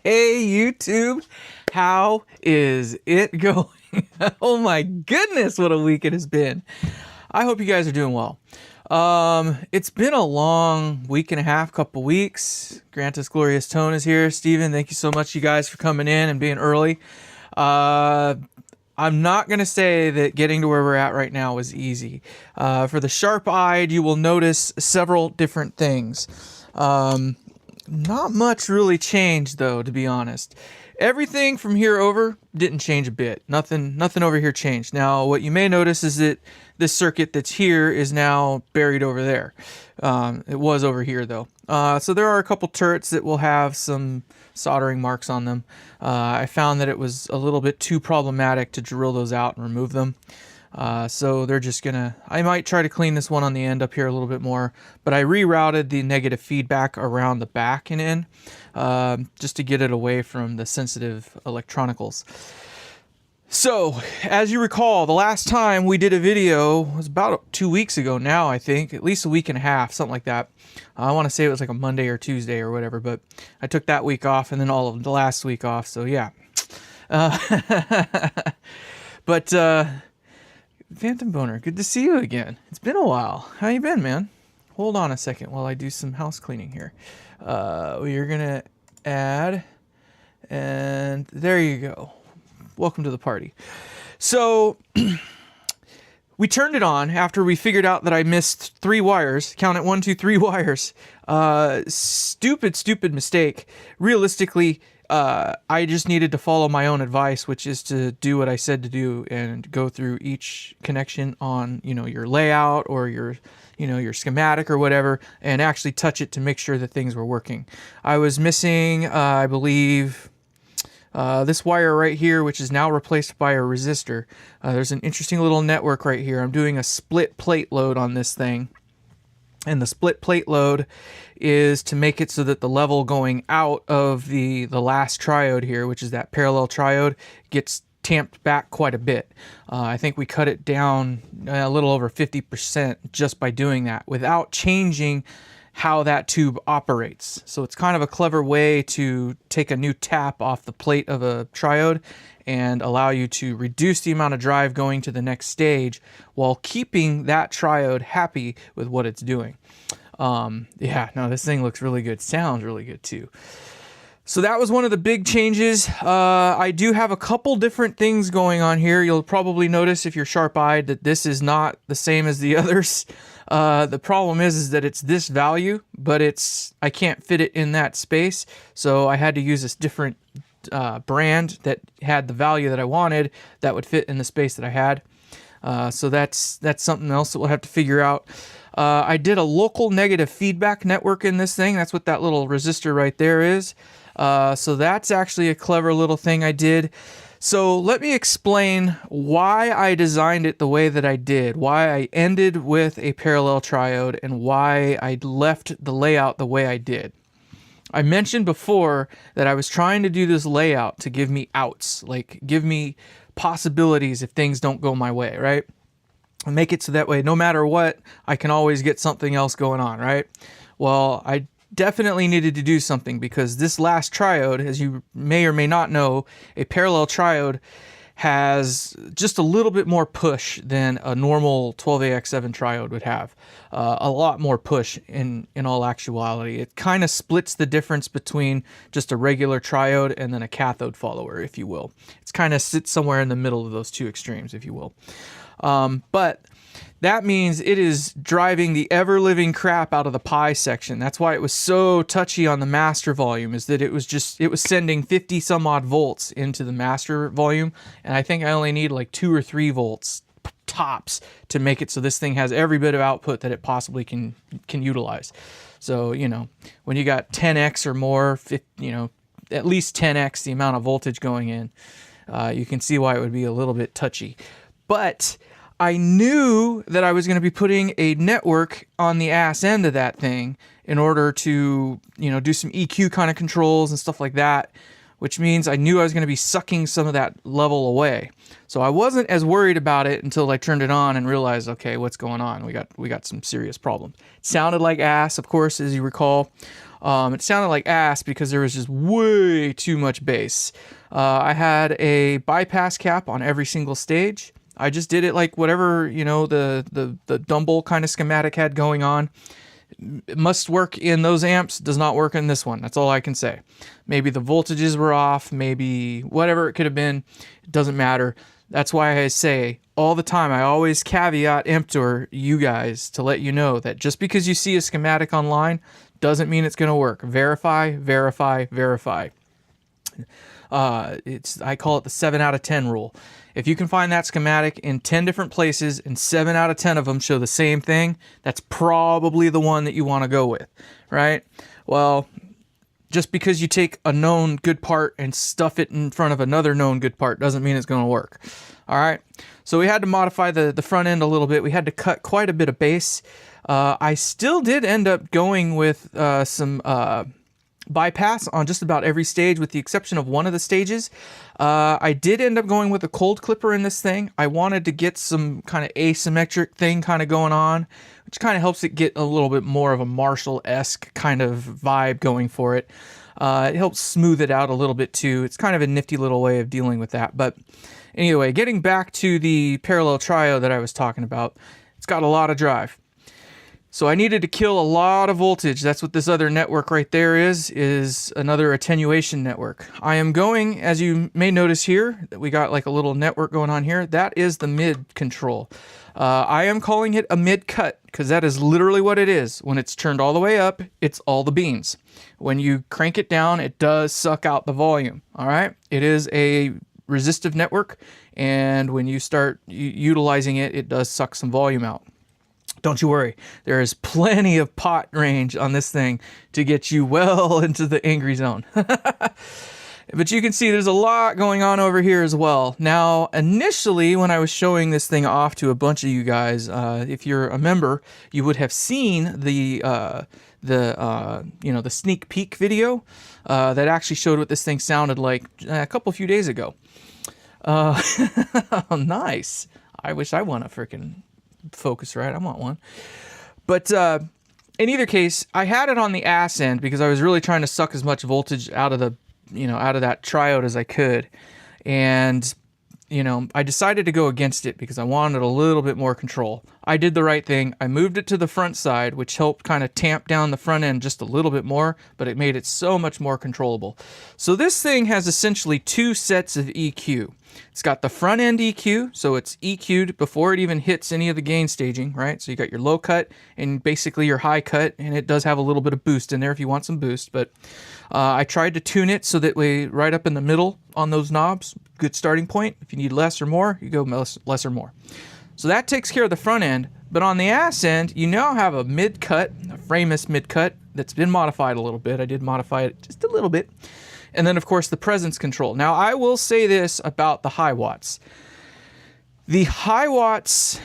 Hey YouTube, how is it going? Oh my goodness, what a week it has been. I hope you guys are doing well. It's been a long week and a half, couple weeks. Grantus Glorious Tone is here. Steven, thank you so much, you guys, for coming in and being early. I'm not going to say that getting to where we're at right now was easy. For the sharp-eyed, you will notice several different things. Not much really changed, though, to be honest. Everything from here over didn't change a bit. Nothing over here changed. Now, what you may notice is that this circuit that's here is now buried over there. It was over here, though. So there are a couple turrets that will have some soldering marks on them. I found that it was a little bit too problematic to drill those out and remove them. So they're just gonna, I might try to clean this one on the end up here a little bit more, but I rerouted the negative feedback around the back and in, just to get it away from the sensitive electronicals. So, as you recall, the last time we did a video was about 2 weeks ago now, I think, at least a week and a half, something like that. I want to say it was like a Monday or Tuesday or whatever, but I took that week off and then all of the last week off, so yeah. Phantom Boner, good to see you again. It's been a while. How you been, man? Hold on a second while I do some house cleaning here. We're gonna add, and there you go. Welcome to the party. So, we turned it on after we figured out that I missed 3 wires. Count it, 1, 2, 3 wires. Stupid mistake. Realistically, I just needed to follow my own advice, which is to do what I said to do and go through each connection on, your layout or your schematic or whatever, and actually touch it to make sure that things were working. I was missing, I believe, this wire right here, which is now replaced by a resistor. There's an interesting little network right here. I'm doing a split plate load on this thing. And the split plate load is to make it so that the level going out of the last triode here, which is that parallel triode, gets tamped back quite a bit. I think we cut it down a little over 50% just by doing that without changing how that tube operates. So it's kind of a clever way to take a new tap off the plate of a triode and allow you to reduce the amount of drive going to the next stage while keeping that triode happy with what it's doing. Yeah, no, this thing looks really good. Sounds really good too. So that was one of the big changes. I do have a couple different things going on here. You'll probably notice if you're sharp-eyed that this is not the same as the others. The problem is that it's this value, but I can't fit it in that space. So I had to use this different brand that had the value that I wanted that would fit in the space that I had. So that's something else that we'll have to figure out. I did a local negative feedback network in this thing. That's what that little resistor right there is. So that's actually a clever little thing I did. So let me explain why I designed it the way that I did, why I ended with a parallel triode, and why I left the layout the way I did. I mentioned before that I was trying to do this layout to give me outs, like give me possibilities if things don't go my way, right? And make it so that way, no matter what, I can always get something else going on, right? Well, I definitely needed to do something because this last triode, as you may or may not know, a parallel triode has just a little bit more push than a normal 12AX7 triode would have. A lot more push in all actuality. It kind of splits the difference between just a regular triode and then a cathode follower, if you will. It's kind of sits somewhere in the middle of those two extremes, if you will. But that means it is driving the ever-living crap out of the pi section. That's why it was so touchy on the master volume, is that it was sending 50 some odd volts into the master volume, and I think I only need like 2 or 3 volts tops to make it so this thing has every bit of output that it possibly can utilize. So, when you got 10x or more, at least 10x the amount of voltage going in, you can see why it would be a little bit touchy. But I knew that I was going to be putting a network on the ass end of that thing in order to, do some EQ kind of controls and stuff like that, which means I knew I was going to be sucking some of that level away. So I wasn't as worried about it until I turned it on and realized, okay, what's going on? We got some serious problems. It sounded like ass, of course, as you recall. It sounded like ass because there was just way too much bass. I had a bypass cap on every single stage. I just did it like whatever, you know, the Dumble kind of schematic had going on. It must work in those amps, does not work in this one. That's all I can say. Maybe the voltages were off, maybe whatever it could have been. It doesn't matter. That's why I say all the time, I always caveat Emptor you guys to let you know that just because you see a schematic online doesn't mean it's going to work. Verify, verify, verify. I call it the 7 out of 10 rule. If you can find that schematic in 10 different places and 7 out of 10 of them show the same thing, that's probably the one that you want to go with, right? Well, just because you take a known good part and stuff it in front of another known good part doesn't mean it's going to work. All right. So we had to modify the front end a little bit. We had to cut quite a bit of bass. I still did end up going with some bypass on just about every stage with the exception of one of the stages. I did end up going with a cold clipper in this thing. I wanted to get some kind of asymmetric thing kind of going on, which kind of helps it get a little bit more of a Marshall-esque kind of vibe going for it. It helps smooth it out a little bit too. It's kind of a nifty little way of dealing with that. But anyway, getting back to the parallel trio that I was talking about, it's got a lot of drive. So I needed to kill a lot of voltage. That's what this other network right there is another attenuation network. I am going, as you may notice here, that we got like a little network going on here. That is the mid control. I am calling it a mid cut because that is literally what it is. When it's turned all the way up, it's all the beans. When you crank it down, it does suck out the volume. All right. It is a resistive network. And when you start utilizing it, it does suck some volume out. Don't you worry, there is plenty of pot range on this thing to get you well into the angry zone. But you can see there's a lot going on over here as well. Now, initially, when I was showing this thing off to a bunch of you guys, if you're a member, you would have seen the sneak peek video that actually showed what this thing sounded like a few days ago. Nice. I wish I won a freaking Focusrite. I want one. But in either case, I had it on the ass end because I was really trying to suck as much voltage out of the, out of that triode as I could. And, I decided to go against it because I wanted a little bit more control. I did the right thing. I moved it to the front side, which helped kind of tamp down the front end just a little bit more, but it made it so much more controllable. So this thing has essentially two sets of EQ. It's got the front end EQ, so it's EQ'd before it even hits any of the gain staging, right? So you got your low cut and basically your high cut, and it does have a little bit of boost in there if you want some boost, but I tried to tune it so that way right up in the middle on those knobs, good starting point. If you need less or more, you go less or more. So that takes care of the front end, but on the ass end, you now have a mid-cut, a Framus mid-cut that's been modified a little bit. I did modify it just a little bit. And then, of course, the presence control. Now, I will say this about the high watts. The high watts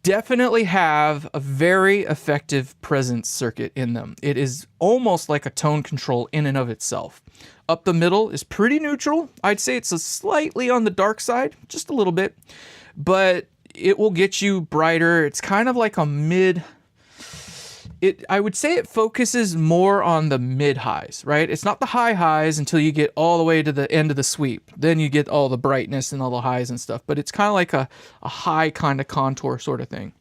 definitely have a very effective presence circuit in them. It is almost like a tone control in and of itself. Up the middle is pretty neutral. I'd say it's slightly on the dark side, just a little bit. But it will get you brighter. It's kind of like a mid... I would say it focuses more on the mid highs, right? It's not the high highs until you get all the way to the end of the sweep. Then you get all the brightness and all the highs and stuff. But it's kind of like a high kind of contour sort of thing.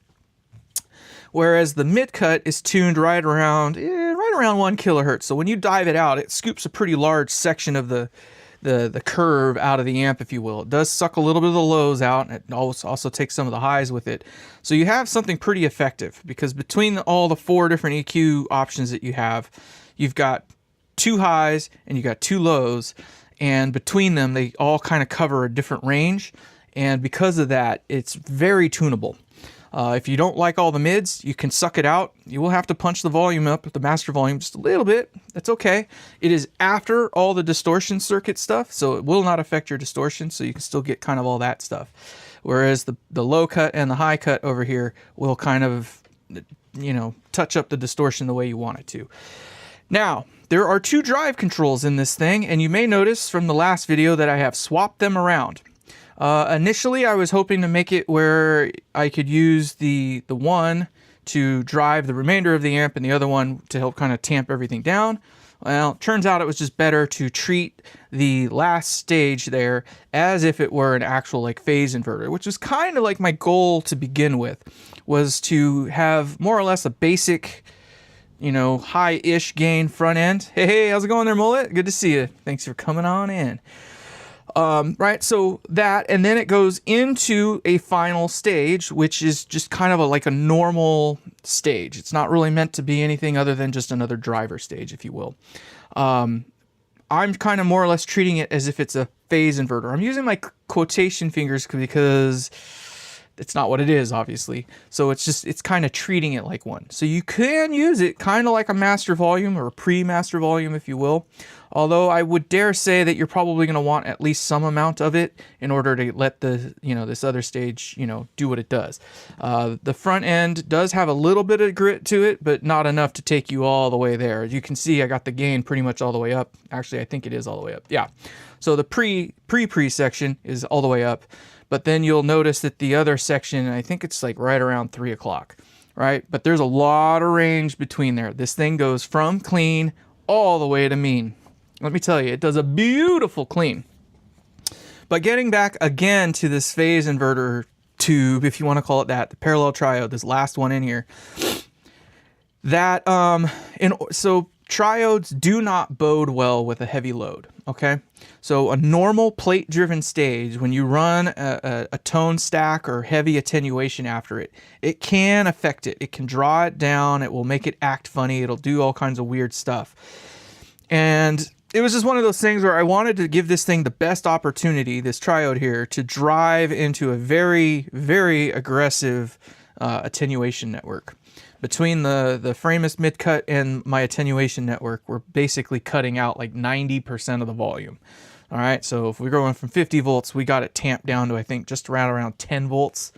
Whereas the mid cut is tuned right around 1 kilohertz. So when you dive it out, it scoops a pretty large section of the curve out of the amp, if you will. It does suck a little bit of the lows out, and it also takes some of the highs with it. So you have something pretty effective, because between all the 4 different EQ options that you have, you've got 2 highs and you got 2 lows, and between them they all kind of cover a different range, and because of that, it's very tunable. If you don't like all the mids, you can suck it out. You will have to punch the volume up, the master volume, just a little bit. That's okay. It is after all the distortion circuit stuff, so it will not affect your distortion, so you can still get kind of all that stuff. Whereas the low cut and the high cut over here will kind of, touch up the distortion the way you want it to. Now, there are 2 drive controls in this thing, and you may notice from the last video that I have swapped them around. Initially, I was hoping to make it where I could use the one to drive the remainder of the amp and the other one to help kind of tamp everything down. Well, it turns out it was just better to treat the last stage there as if it were an actual like phase inverter, which was kind of like my goal to begin with, was to have more or less a basic, you know, high-ish gain front end. Hey, how's it going there, Mullet? Good to see you. Thanks for coming on in. Right, so that, and then it goes into a final stage, which is just kind of like a normal stage. It's not really meant to be anything other than just another driver stage, if you will. I'm kind of more or less treating it as if it's a phase inverter. I'm using my quotation fingers because it's not what it is, obviously. So it's kind of treating it like one. So you can use it kind of like a master volume or a pre-master volume, if you will. Although I would dare say that you're probably going to want at least some amount of it in order to let the, you know, this other stage, you know, do what it does. The front end does have a little bit of grit to it, but not enough to take you all the way there. As you can see, I got the gain pretty much all the way up. Actually, I think it is all the way up. Yeah. So the pre section is all the way up, but then you'll notice that the other section, I think it's like right around 3 o'clock, right? But there's a lot of range between there. This thing goes from clean all the way to mean. Let me tell you, it does a beautiful clean. But getting back again to this phase inverter tube, if you want to call it that, the parallel triode, this last one in here, that so triodes do not bode well with a heavy load. Okay, so a normal plate driven stage, when you run a tone stack or heavy attenuation after it, it can affect it. It can draw it down. It will make it act funny. It'll do all kinds of weird stuff. And it was just one of those things where I wanted to give this thing the best opportunity, this triode here, to drive into a very, very aggressive attenuation network. Between the Framus mid-cut and my attenuation network, we're basically cutting out like 90% of the volume. All right, so if we're going from 50 volts, we got it tamped down to, I think, just around 10 volts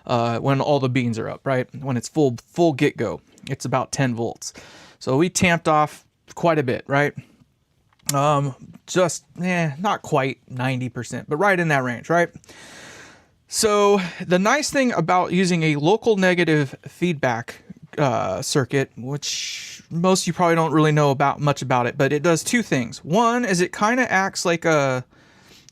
when all the beans are up, right? When it's full get-go, it's about 10 volts. So we tamped off quite a bit, right? Just not quite 90%, but right in that range, right? So the nice thing about using a local negative feedback circuit, which most of you probably don't really know much about it, but it does two things. One is it kind of acts like a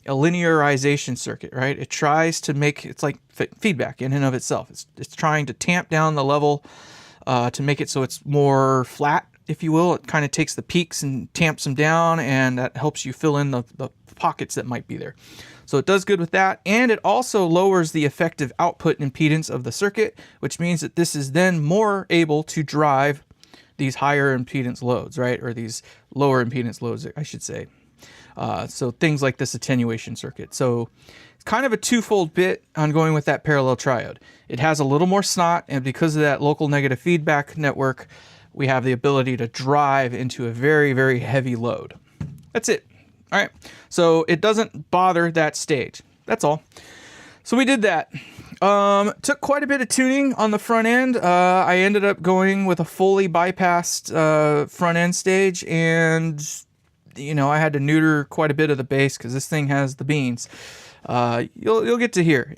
linearization circuit, right? It tries to make, it's like feedback in and of itself. It's trying to tamp down the level to make it so it's more flat, if you will. It kind of takes the peaks and tamps them down, and that helps you fill in the pockets that might be there. So it does good with that, and it also lowers the effective output impedance of the circuit, which means that this is then more able to drive these higher impedance loads, right? Or these lower impedance loads, I should say. So things like this attenuation circuit. So it's kind of a twofold bit on going with that parallel triode. It has a little more snot, and because of that local negative feedback network, we have the ability to drive into a very, very heavy load. That's it. All right, so it doesn't bother that stage. That's all. So we did that. Took quite a bit of tuning on the front end. I ended up going with a fully bypassed front end stage, and you know, I had to neuter quite a bit of the bass because this thing has the beans. You'll get to hear.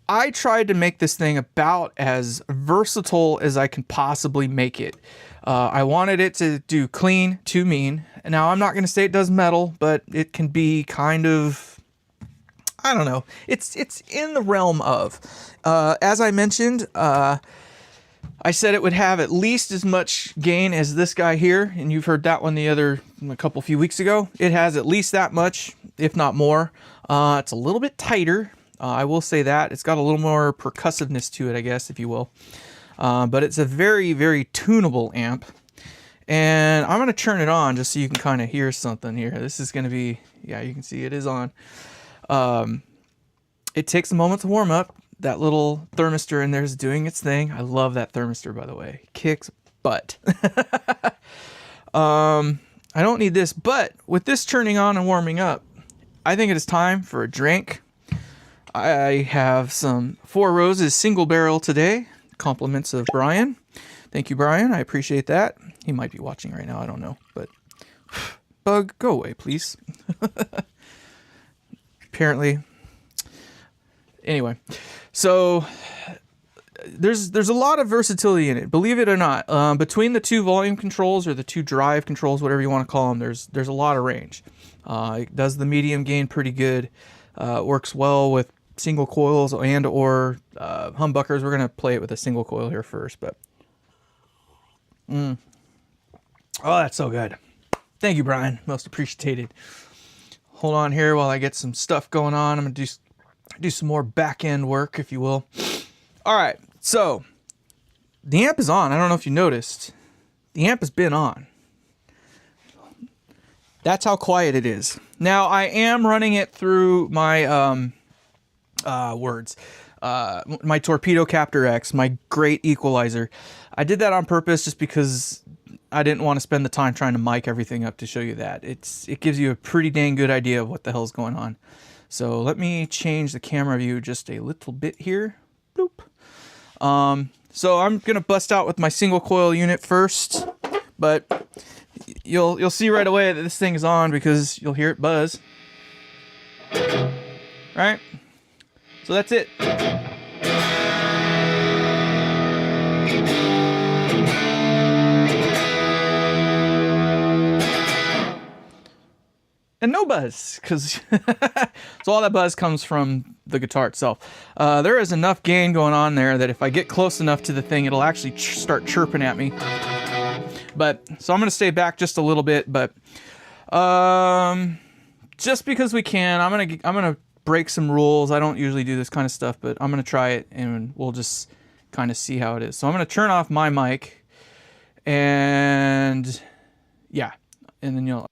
I tried to make this thing about as versatile as I can possibly make it. I wanted it to do clean to mean. Now, I'm not going to say it does metal, but it can be kind of, I don't know. It's in the realm of. As I mentioned, I said it would have at least as much gain as this guy here, and you've heard that one a few weeks ago. It has at least that much, if not more. It's a little bit tighter. I will say that. It's got a little more percussiveness to it, I guess, if you will. But it's a very, very tunable amp. And I'm going to turn it on just so you can kind of hear something here. This is going to be, yeah, you can see it is on. It takes a moment to warm up. That little thermistor in there is doing its thing. I love that thermistor, by the way. Kicks butt. I don't need this, but with this turning on and warming up, I think it is time for a drink. I have some Four Roses single barrel today. Compliments of Brian. Thank you, Brian. I appreciate that. He might be watching right now. I don't know. But Bug, go away, please. Apparently. Anyway. So there's a lot of versatility in it, believe it or not. Between the two volume controls or the two drive controls, whatever you want to call them, there's a lot of range. It does the medium gain pretty good. Works well with single coils and or humbuckers. We're gonna play it with a single coil here first, but oh, that's so good. Thank you, Brian. Most appreciated. Hold on here while I get some stuff going on. I'm gonna do some more back end work, if you will. All right, so the amp is on. I don't know if you noticed. The amp has been on. That's how quiet it is. Now I am running it through my my Torpedo Captor X, my great equalizer. I did that on purpose just because I didn't want to spend the time trying to mic everything up to show you that. It gives you a pretty dang good idea of what the hell's going on. So let me change the camera view just a little bit here. Bloop. So I'm gonna bust out with my single coil unit first, but you'll see right away that this thing is on because you'll hear it buzz. Right? So that's it. And no buzz, because so all that buzz comes from the guitar itself. There is enough gain going on there that if I get close enough to the thing, it'll actually start chirping at me. But so I'm gonna stay back just a little bit, but just because we can, I'm gonna break some rules. I don't usually do this kind of stuff, but I'm gonna try it and we'll just kind of see how it is. So I'm gonna turn off my mic, and yeah, and then you'll.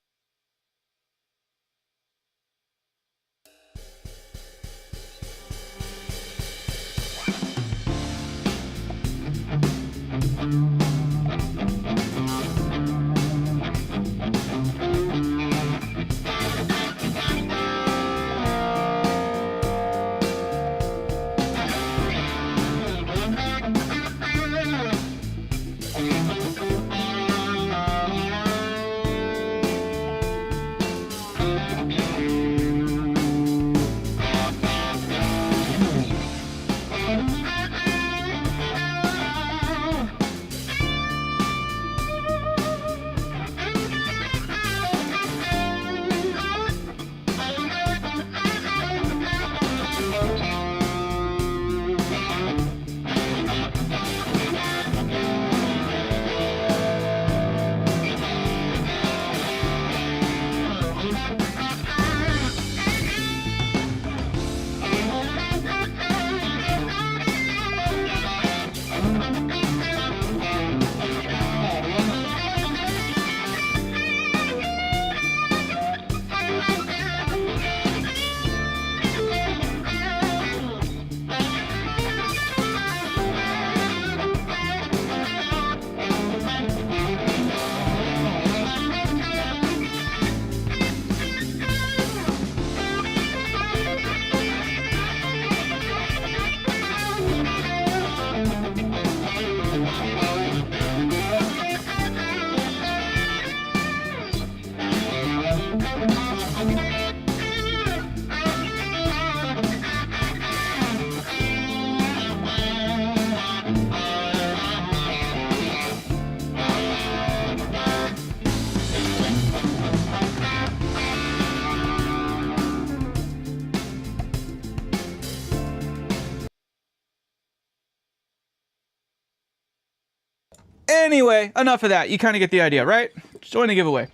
Anyway, enough of that. You kind of get the idea, right? Join the giveaway.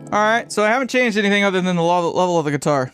Alright, so I haven't changed anything other than the level of the guitar.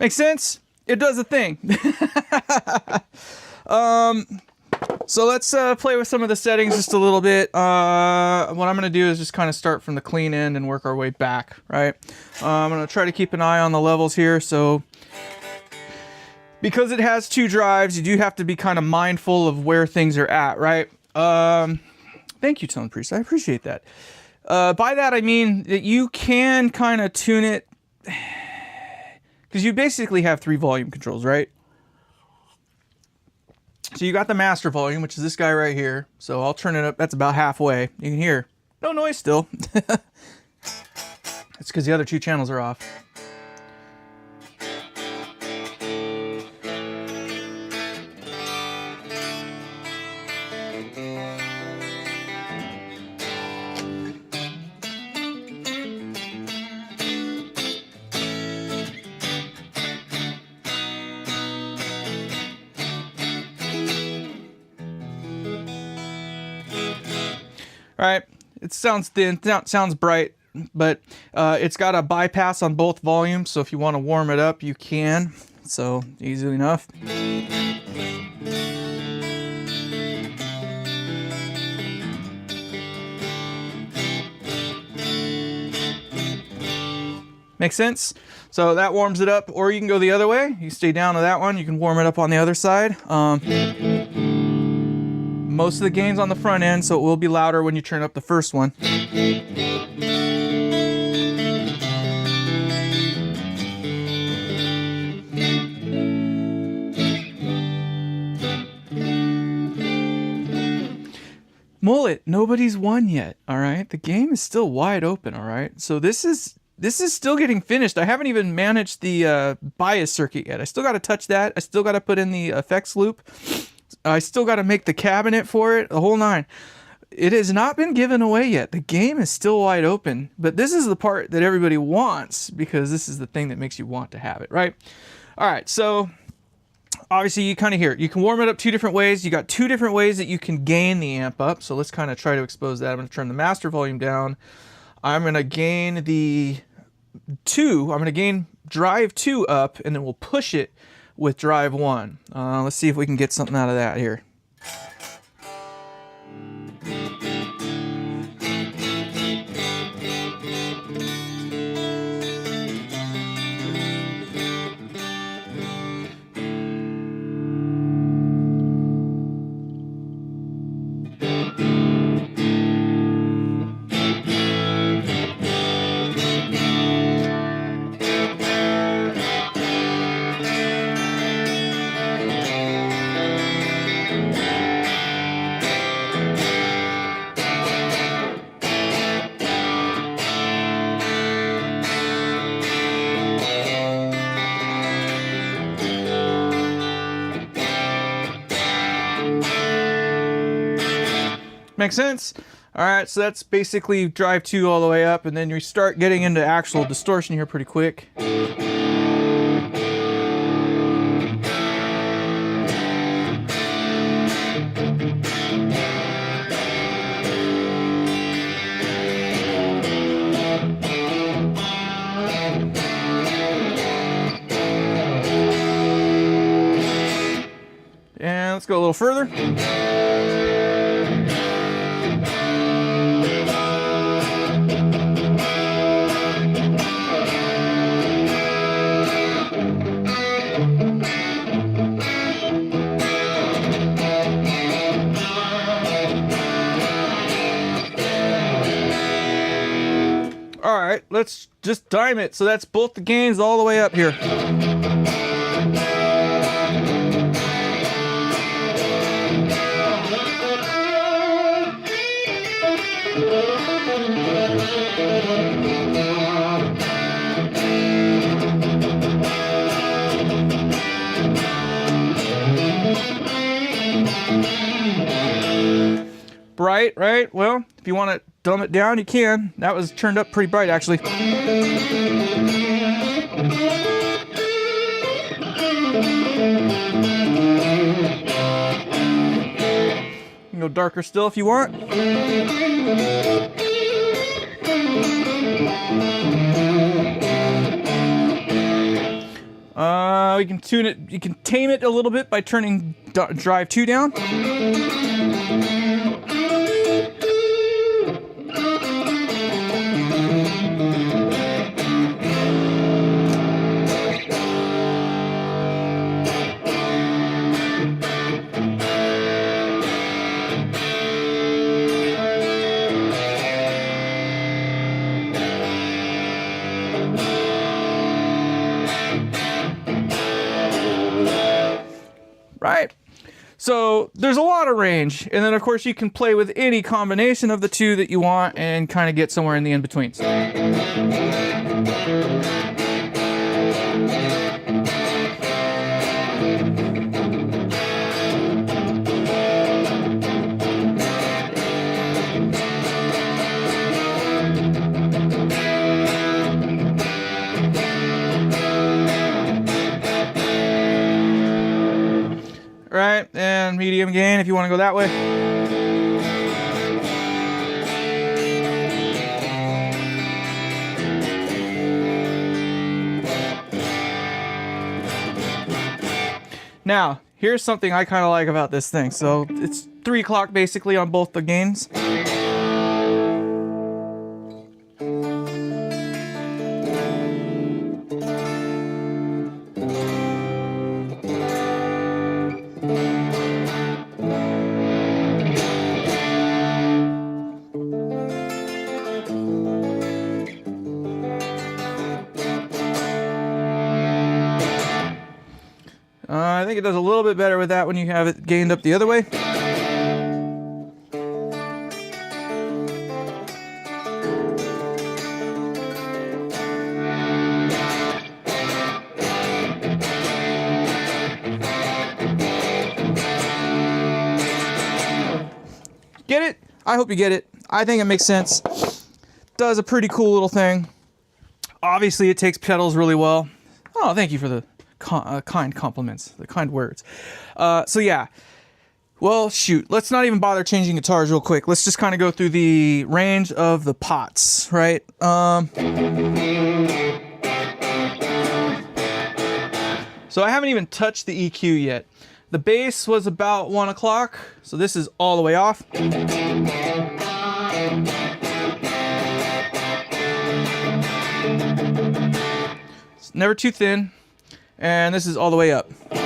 Makes sense? It does a thing. So let's play with some of the settings just a little bit. What I'm going to do is just kind of start from the clean end and work our way back, right? I'm going to try to keep an eye on the levels here. So because it has 2 drives, you do have to be kind of mindful of where things are at, right? Thank you, Tone Priest. I appreciate that. By that, I mean that you can kind of tune it because you basically have 3 volume controls, right? So you got the master volume, which is this guy right here. So I'll turn it up. That's about halfway. You can hear no noise still. It's because the other 2 channels are off. All right, it sounds thin, sounds bright, but it's got a bypass on both volumes, so if you want to warm it up, you can. So easily enough. Makes sense? So that warms it up, or you can go the other way. You stay down to that one, you can warm it up on the other side. Most of the gain's on the front end, so it will be louder when you turn up the first one. Mullet, nobody's won yet, all right? The game is still wide open, all right? So this is still getting finished. I haven't even managed the bias circuit yet. I still got to touch that. I still got to put in the effects loop. I still got to make the cabinet for it, the whole 9. It has not been given away yet. The game is still wide open, but this is the part that everybody wants because this is the thing that makes you want to have it, right? All right, so obviously you kind of hear it. You can warm it up 2 different ways. You got 2 different ways that you can gain the amp up, so let's kind of try to expose that. I'm going to turn the master volume down. I'm going to gain the 2. I'm going to gain drive 2 up, and then we'll push it with drive 1. Let's see if we can get something out of that here. Makes sense? All right, so that's basically drive 2 all the way up, and then you start getting into actual distortion here pretty quick. And let's go a little further. All right, let's just dime it. So that's both the gains all the way up here. Bright, right? Well, if you want to dumb it down, you can. That was turned up pretty bright, actually. You can go darker still if you want. you can tune it, you can tame it a little bit by turning drive 2 down. Right? So there's a lot of range, and then of course you can play with any combination of the two that you want and kind of get somewhere in the in-betweens. Right, and medium gain if you want to go that way. Now, here's something I kind of like about this thing. So it's 3 o'clock basically on both the gains. I think it does a little bit better with that when you have it gained up the other way. Get it? I hope you get it. I think it makes sense. Does a pretty cool little thing. Obviously it takes pedals really well. Oh, thank you for the kind compliments, the kind words. So yeah, well, shoot, let's not even bother changing guitars real quick. Let's just kind of go through the range of the pots, right? So I haven't even touched the EQ yet. The bass was about 1 o'clock, so this is all the way off. It's never too thin. And this is all the way up. A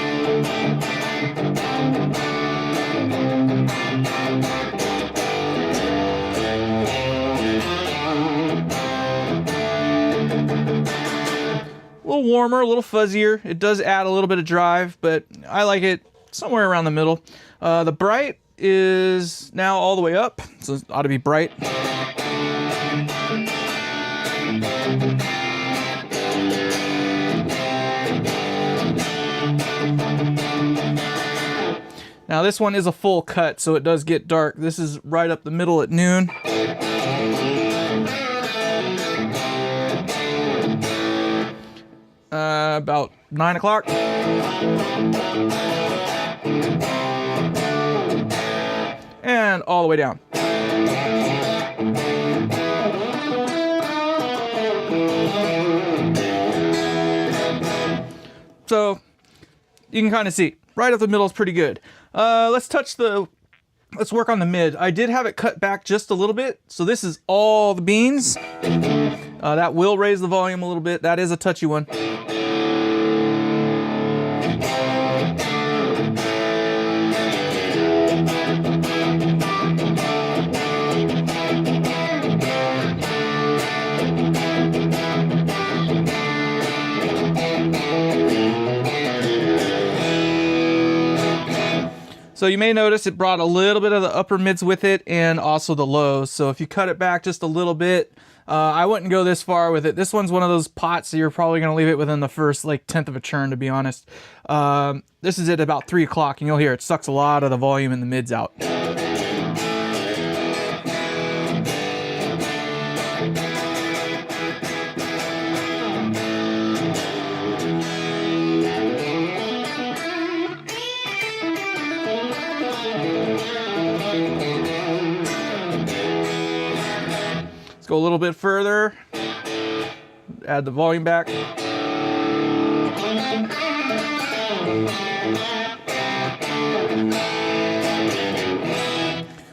little warmer, a little fuzzier. It does add a little bit of drive, but I like it somewhere around the middle. The bright is now all the way up, so it ought to be bright. Now this one is a full cut, so it does get dark. This is right up the middle at noon. About 9 o'clock. And all the way down. So you can kind of see right up the middle is pretty good. Let's work on the mid. I did have it cut back just a little bit, so this is all the beans. That will raise the volume a little bit. That is a touchy one. So you may notice it brought a little bit of the upper mids with it and also the lows. So if you cut it back just a little bit, I wouldn't go this far with it. This one's one of those pots that you're probably going to leave it within the first like 1/10 of a churn, to be honest. This is at about 3 o'clock and you'll hear it sucks a lot of the volume in the mids out. Go a little bit further, add the volume back.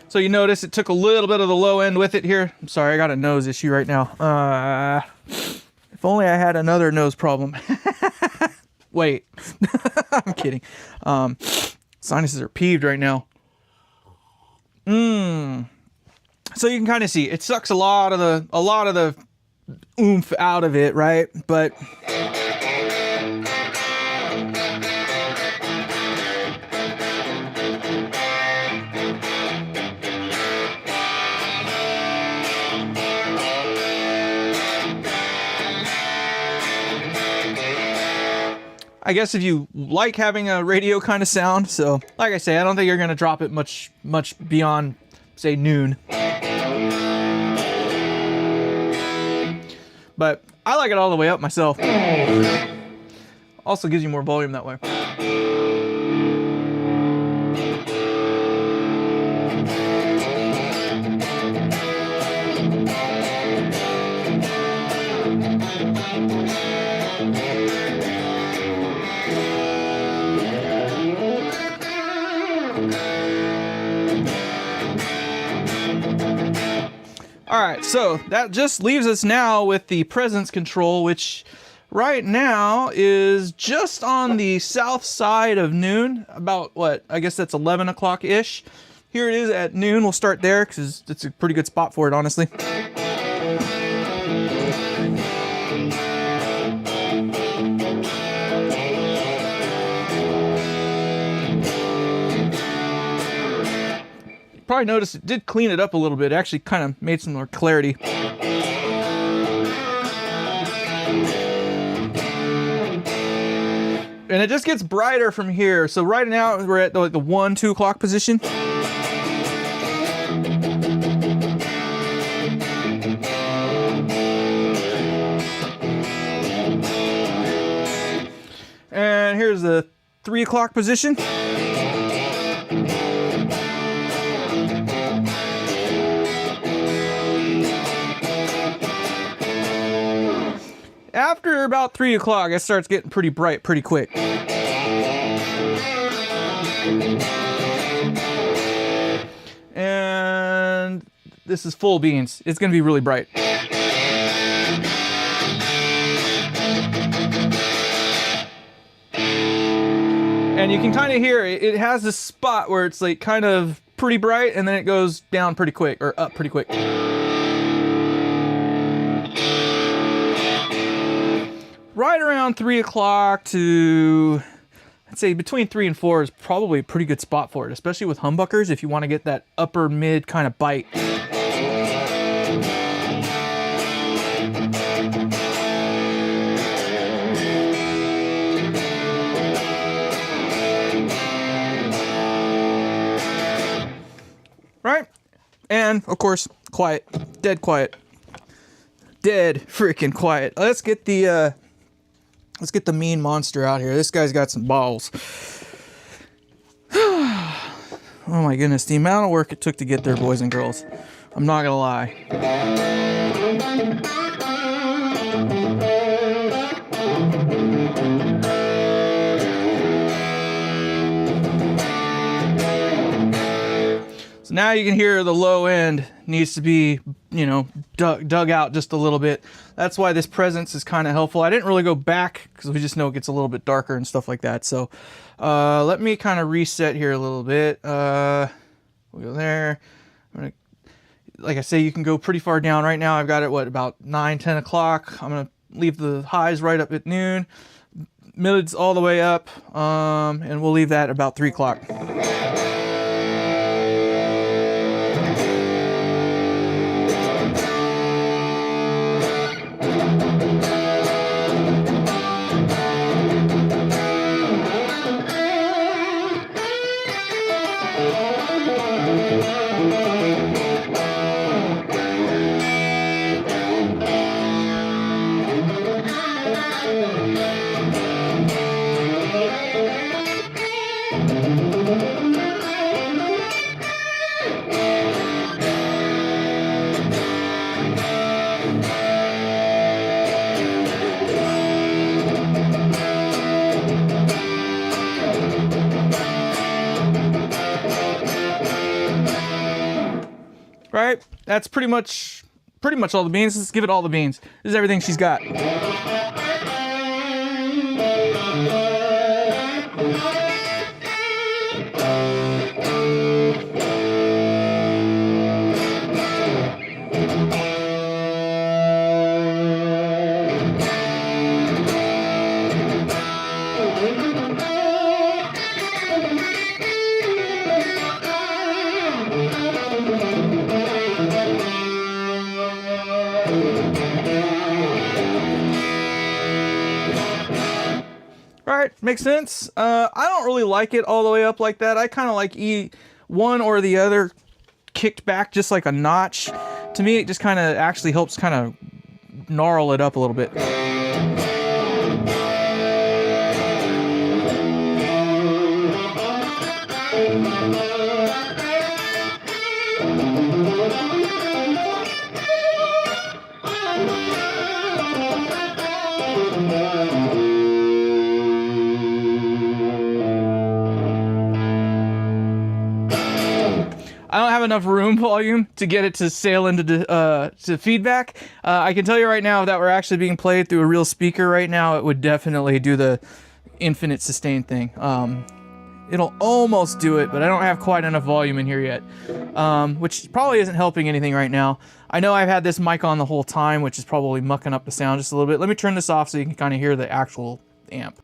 So you notice it took a little bit of the low end with it here. I'm sorry, I got a nose issue right now. If only I had another nose problem. Wait, I'm kidding. Sinuses are peeved right now. So you can kind of see it sucks a lot of the oomph out of it, right? But I guess if you like having a radio kind of sound, so like I say, I don't think you're gonna drop it much beyond, say, noon. But I like it all the way up myself. Also gives you more volume that way. Alright, so that just leaves us now with the presence control, which right now is just on the south side of noon, about what, I guess that's 11 o'clock-ish. Here it is at noon, we'll start there because it's a pretty good spot for it, honestly. Probably noticed it did clean it up a little bit. It actually kind of made some more clarity. And it just gets brighter from here. So right now we're at the 1, 2 o'clock position. And here's the 3 o'clock position. After about 3 o'clock, it starts getting pretty bright pretty quick. And this is full beans. It's going to be really bright. And you can kind of hear it. It has this spot where it's like kind of pretty bright and then it goes down pretty quick, or up pretty quick. Right around 3 o'clock to, I'd say between 3 and 4 is probably a pretty good spot for it, especially with humbuckers if you want to get that upper mid kind of bite. Right? And of course, quiet, dead quiet. Dead freaking quiet. Let's get the mean monster out here. This guy's got some balls. Oh my goodness, the amount of work it took to get there, boys and girls. I'm not gonna lie. So now you can hear the low end needs to be, you know, dug out just a little bit. That's why this presence is kind of helpful. I didn't really go back because we just know it gets a little bit darker and stuff like that. So let me kind of reset here a little bit. We'll go there. Like I say, you can go pretty far down. Right now I've got it, what, about 9, 10 o'clock. I'm going to leave the highs right up at noon. Mids all the way up. And we'll leave that about 3 o'clock. that's pretty much all the beans. Let's give it all the beans. This is everything she's got. Alright, makes sense. I don't really like it all the way up like that. I kind of like one or the other kicked back just like a notch. To me, it just kind of actually helps kind of gnarl it up a little bit. I don't have enough room volume to get it to sail into to feedback. I can tell you right now, if that were actually being played through a real speaker right now, it would definitely do the infinite sustain thing. It'll almost do it, but I don't have quite enough volume in here yet, which probably isn't helping anything right now. I know I've had this mic on the whole time, which is probably mucking up the sound just a little bit. Let me turn this off so you can kind of hear the actual amp.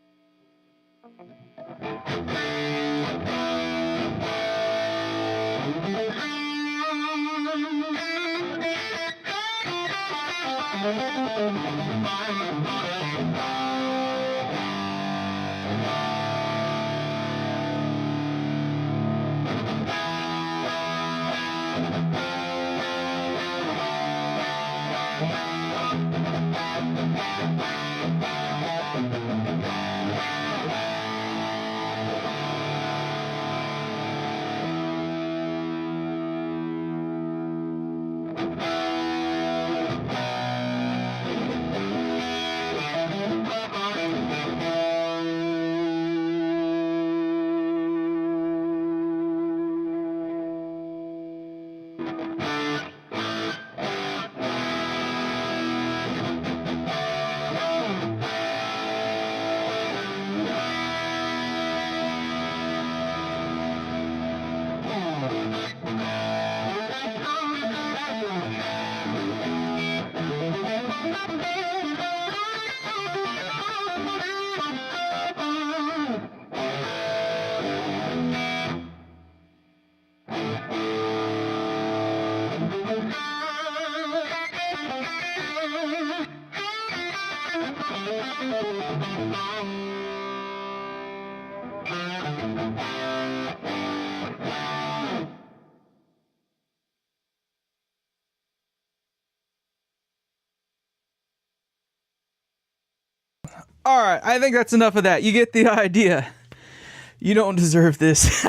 Alright, I think that's enough of that. You get the idea. You don't deserve this.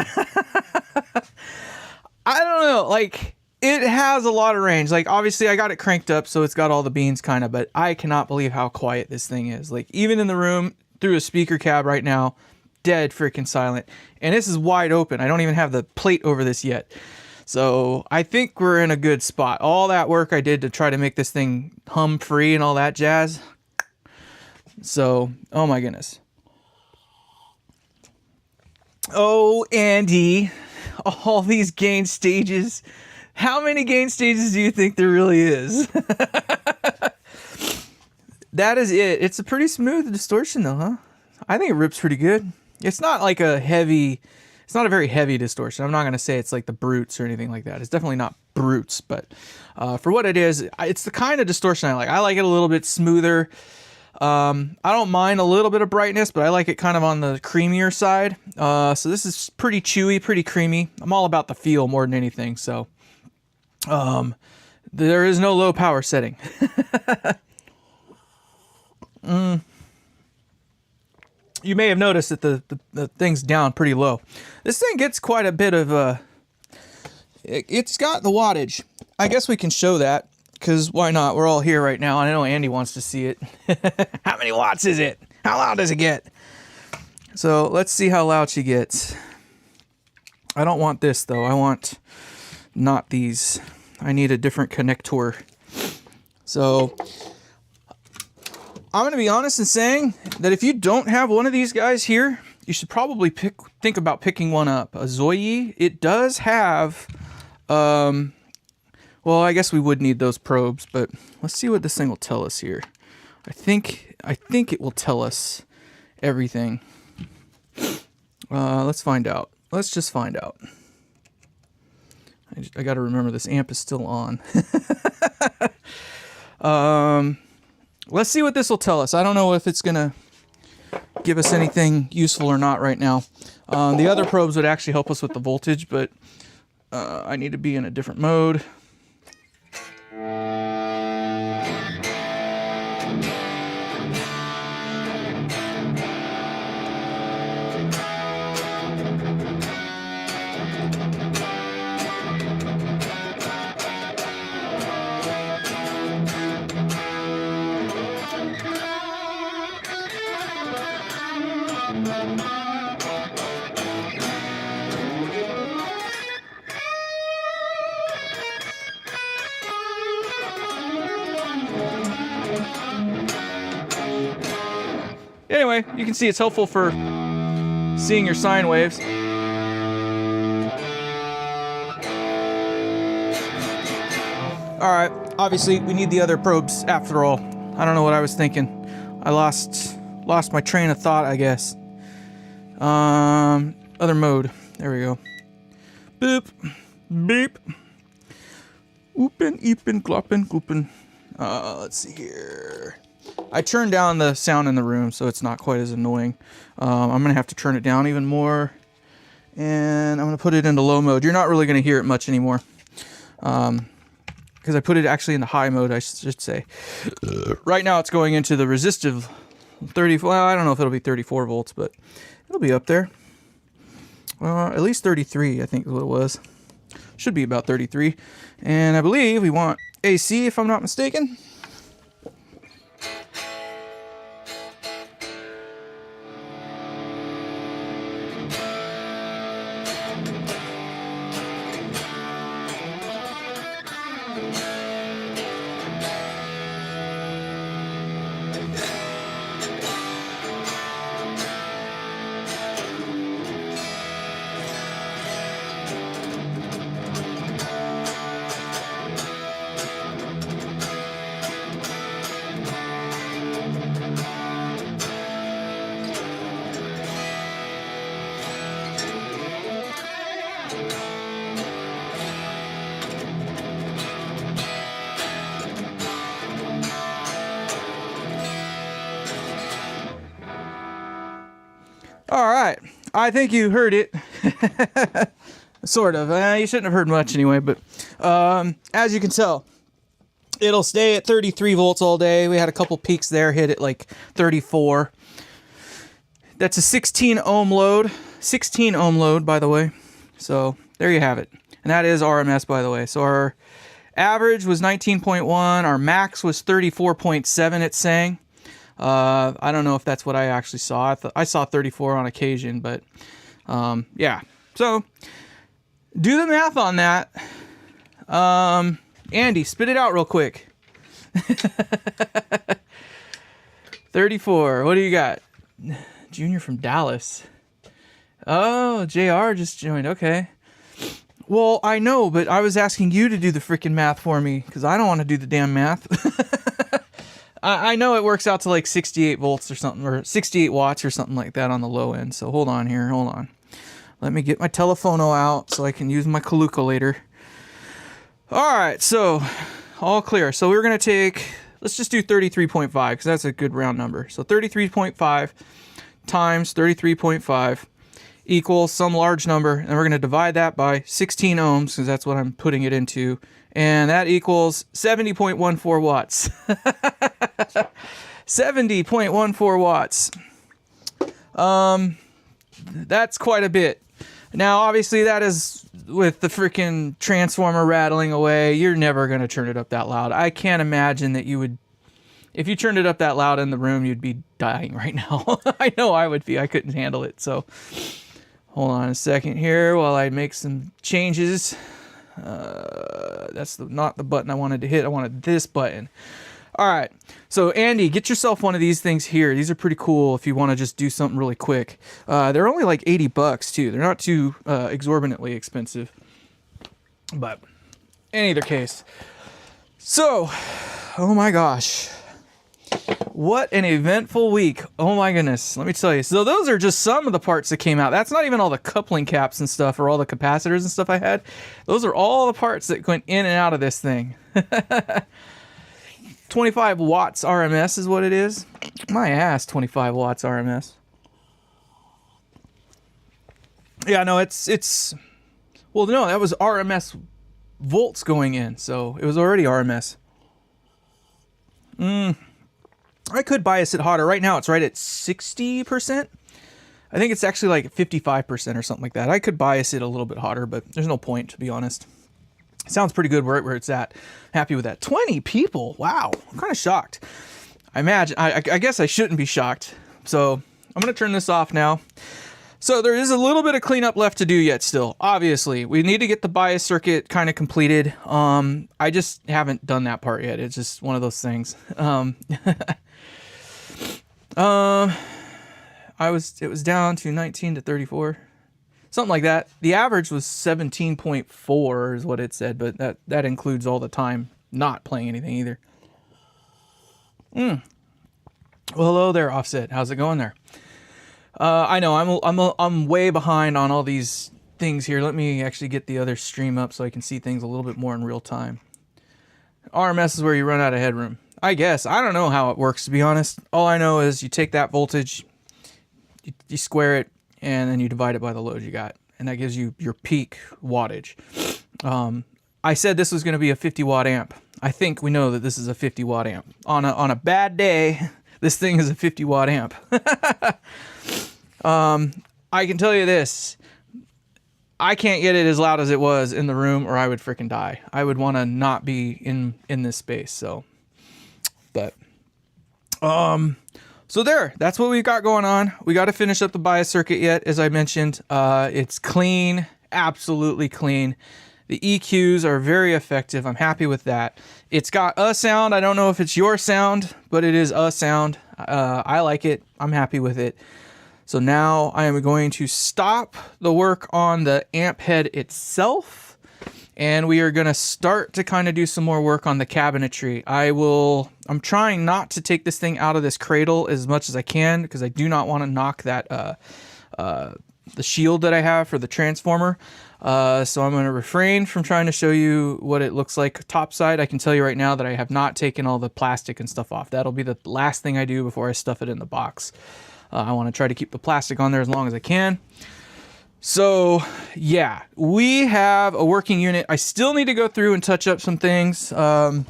I don't know, like, it has a lot of range. Like, obviously, I got it cranked up, so it's got all the beans, kind of, but I cannot believe how quiet this thing is. Like, even in the room, through a speaker cab right now, dead freaking silent. And this is wide open. I don't even have the plate over this yet. So, I think we're in a good spot. All that work I did to try to make this thing hum free and all that jazz. So, oh my goodness. Oh, Andy, all these gain stages. How many gain stages do you think there really is? That is it. It's a pretty smooth distortion though, huh? I think it rips pretty good. It's not like a heavy, it's not a very heavy distortion. I'm not going to say it's like the Brutes or anything like that. It's definitely not Brutes, but for what it is, it's the kind of distortion I like. I like it a little bit smoother. I don't mind a little bit of brightness, but I like it kind of on the creamier side. So this is pretty chewy, pretty creamy. I'm all about the feel more than anything. So, there is no low power setting. You may have noticed that the thing's down pretty low. This thing gets quite a bit of, it's got the wattage. I guess we can show that. Because why not? We're all here right now. I know Andy wants to see it. How many watts is it? How loud does it get? So let's see how loud she gets. I don't want this though. I want not these. I need a different connector. So I'm going to be honest in saying that if you don't have one of these guys here, you should probably think about picking one up. A Zoyi, it does have, well, I guess we would need those probes, but let's see what this thing will tell us here. I think it will tell us everything. Let's find out. Let's just find out. I got to remember this amp is still on. Let's see what this will tell us. I don't know if it's going to give us anything useful or not right now. The other probes would actually help us with the voltage, but I need to be in a different mode. Anyway, you can see it's helpful for seeing your sine waves. Alright, obviously we need the other probes after all. I don't know what I was thinking. I lost my train of thought, I guess. Other mode. There we go. Boop. Beep. Open, epen, gloppen, goopen. Let's see here. I turned down the sound in the room, so it's not quite as annoying. I'm going to have to turn it down even more. And I'm going to put it into low mode. You're not really going to hear it much anymore. Because I put it actually into high mode, I should say. Right now it's going into the resistive 30, well, I don't know if it'll be 34 volts, but it'll be up there. At least 33, I think is what it was. Should be about 33. And I believe we want AC, if I'm not mistaken. All right, I think you heard it. Sort of. You shouldn't have heard much anyway, but as you can tell, it'll stay at 33 volts all day. We had a couple peaks there, hit at like 34. That's a 16 ohm load. 16 ohm load, by the way. So there you have it. And that is RMS, by the way. So our average was 19.1. Our max was 34.7, it's saying. I don't know if that's what I actually saw. I saw 34 on occasion, but yeah. So do the math on that. Andy, spit it out real quick. 34. What do you got? Junior from Dallas. Oh, JR just joined. Okay. Well, I know, but I was asking you to do the freaking math for me because I don't want to do the damn math. I know it works out to like 68 volts or something, or 68 watts or something like that on the low end. So hold on here. Hold on. Let me get my telephono out so I can use my calculator. All right. So all clear. So we're going to take, let's just do 33.5 because that's a good round number. So 33.5 times 33.5 equals some large number. And we're going to divide that by 16 ohms because that's what I'm putting it into. And that equals 70.14 watts. 70.14 watts. That's quite a bit. Now, obviously, that is with the freaking transformer rattling away. You're never going to turn it up that loud. I can't imagine that you would. If you turned it up that loud in the room, you'd be dying right now. I know I would be. I couldn't handle it. So hold on a second here while I make some changes. That's not the button I wanted to hit. I wanted this button. All right. So Andy, get yourself one of these things here. These are pretty cool if you want to just do something really quick. They're only like $80 too. They're not too exorbitantly expensive. But in either case. So, oh my gosh. What an eventful week. Oh my goodness. Let me tell you. So those are just some of the parts that came out. That's not even all the coupling caps and stuff or all the capacitors and stuff I had. Those are all the parts that went in and out of this thing. 25 watts RMS is what it is. My ass, 25 watts RMS. Yeah, no, it's well, no, that was RMS volts going in, so it was already RMS. I could bias it hotter. Right now it's right at 60%. I think it's actually like 55% or something like that. I could bias it a little bit hotter, but there's no point, to be honest. Sounds pretty good right where it's at. Happy with that. 20 people. Wow. I'm kind of shocked. I guess I shouldn't be shocked. So I'm going to turn this off now. So there is a little bit of cleanup left to do yet still. Obviously, we need to get the bias circuit kind of completed. I just haven't done that part yet. It's just one of those things. It was down to 19 to 34. Something like that. The average was 17.4 is what it said, but that includes all the time not playing anything either. Well, hello there, Offset. How's it going there? I know I'm way behind on all these things here. Let me actually get the other stream up so I can see things a little bit more in real time. RMS is where you run out of headroom. I guess. I don't know how it works, to be honest. All I know is you take that voltage, you square it, and then you divide it by the load you got. And that gives you your peak wattage. I said this was going to be a 50 watt amp. I think we know that this is a 50 watt amp. On a bad day, this thing is a 50 watt amp. I can tell you this. I can't get it as loud as it was in the room or I would freaking die. I would want to not be in this space. So there, that's what we've got going on. We got to finish up the bias circuit yet, as I mentioned. It's clean, absolutely clean. The EQs are very effective. I'm happy with that. It's got a sound. I don't know if it's your sound, but it is a sound. I like it. I'm happy with it. So now I am going to stop the work on the amp head itself, and we are going to start to kind of do some more work on the cabinetry. I'm trying not to take this thing out of this cradle as much as I can because I do not want to knock that the shield that I have for the transformer. So I'm going to refrain from trying to show you what it looks like topside. I can tell you right now that I have not taken all the plastic and stuff off. That'll be the last thing I do before I stuff it in the box. I want to try to keep the plastic on there as long as I can. So yeah, we have a working unit. I still need to go through and touch up some things. I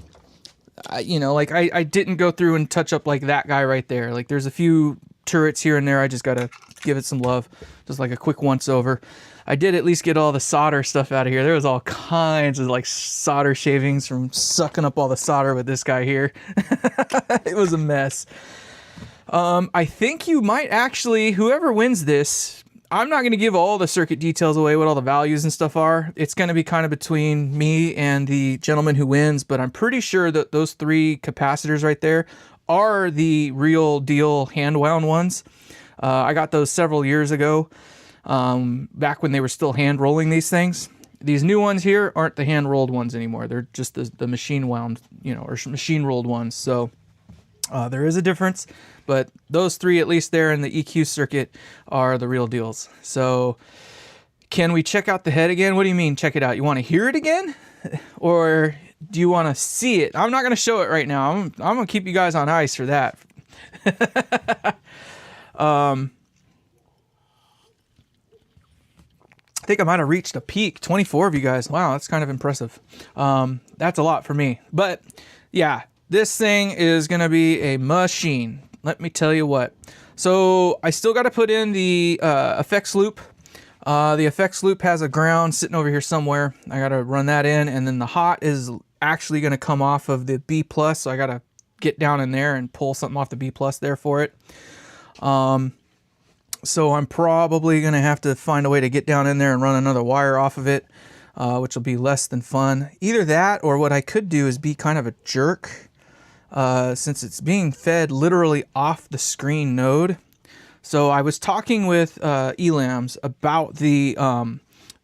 didn't go through and touch up like that guy right there. Like there's a few turrets here and there. I just got to give it some love. Just like a quick once over. I did at least get all the solder stuff out of here. There was all kinds of like solder shavings from sucking up all the solder with this guy here. It was a mess. I think you might actually, whoever wins this, I'm not going to give all the circuit details away, what all the values and stuff are. It's going to be kind of between me and the gentleman who wins, but I'm pretty sure that those 3 capacitors right there are the real deal hand wound ones. I got those several years ago, back when they were still hand rolling these things. These new ones here aren't the hand rolled ones anymore. They're just the machine wound, or machine rolled ones. So there is a difference, but those 3, at least there in the EQ circuit, are the real deals. So can we check out the head again? What do you mean check it out? You want to hear it again? Or do you want to see it? I'm not going to show it right now. I'm going to keep you guys on ice for that. I think I might have reached a peak. 24 of you guys. Wow, that's kind of impressive. That's a lot for me. But yeah, this thing is going to be a machine. Let me tell you what. So I still got to put in the effects loop. The effects loop has a ground sitting over here somewhere. I got to run that in, and then the hot is actually going to come off of the B+, so I got to get down in there and pull something off the B+ there for it. So I'm probably going to have to find a way to get down in there and run another wire off of it. which will be less than fun. Either that, or what I could do is be kind of a jerk, since it's being fed literally off the screen node. So I was talking with Elams about the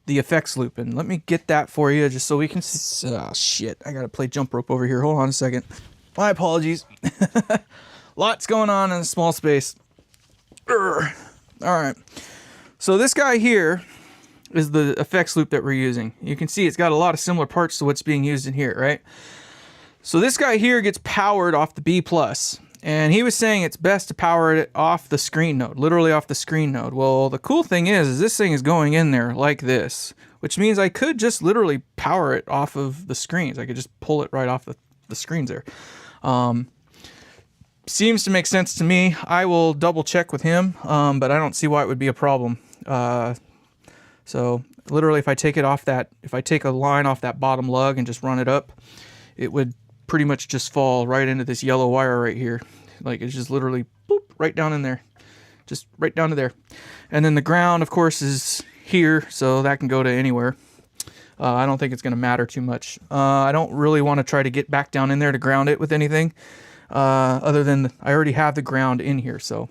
effects loop, and let me get that for you just so we can see. Oh shit, I gotta play jump rope over here. Hold on a second. My apologies. Lots going on in a small space. All right. So this guy here is the effects loop that we're using. You can see it's got a lot of similar parts to what's being used in here, right? So this guy here gets powered off the B+, and he was saying it's best to power it off the screen node, literally off the screen node. Well, the cool thing is this thing is going in there like this, which means I could just literally power it off of the screens. I could just pull it right off the screens there. Seems to make sense to me. I will double check with him, but I don't see why it would be a problem. So literally if I take it off that, if I take a line off that bottom lug and just run it up, it would pretty much just fall right into this yellow wire right here. Like it's just literally boop, right down in there, just right down to there. And then the ground of course is here, so that can go to anywhere. I don't think it's going to matter too much. I don't really want to try to get back down in there to ground it with anything, other than I already have the ground in here, so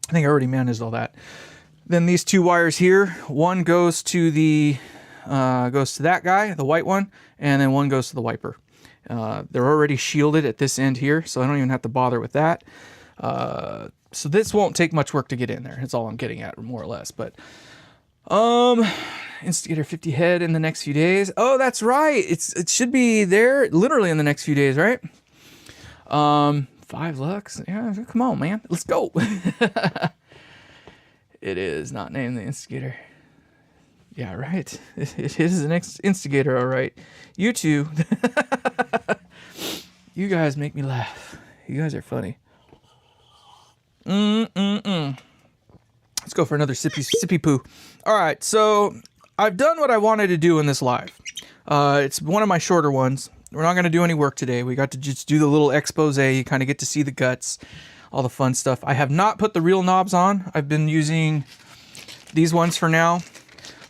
I think I already managed all that. Then these two wires here, one goes to the that guy, the white one, and then one goes to the wiper. They're already shielded at this end here, so I don't even have to bother with that. So this won't take much work to get in there. That's all I'm getting at, more or less. But Instigator 50 head in the next few days. Oh, that's right. It should be there literally in the next few days, right? 5 lux. Yeah, come on, man. Let's go. It is not named the Instigator. Yeah, right. It is the next Instigator, all right. You two. You guys make me laugh. You guys are funny. Let's go for another sippy poo. All right, so I've done what I wanted to do in this live. It's one of my shorter ones. We're not going to do any work today. We got to just do the little expose. You kind of get to see the guts, all the fun stuff. I have not put the real knobs on. I've been using these ones for now.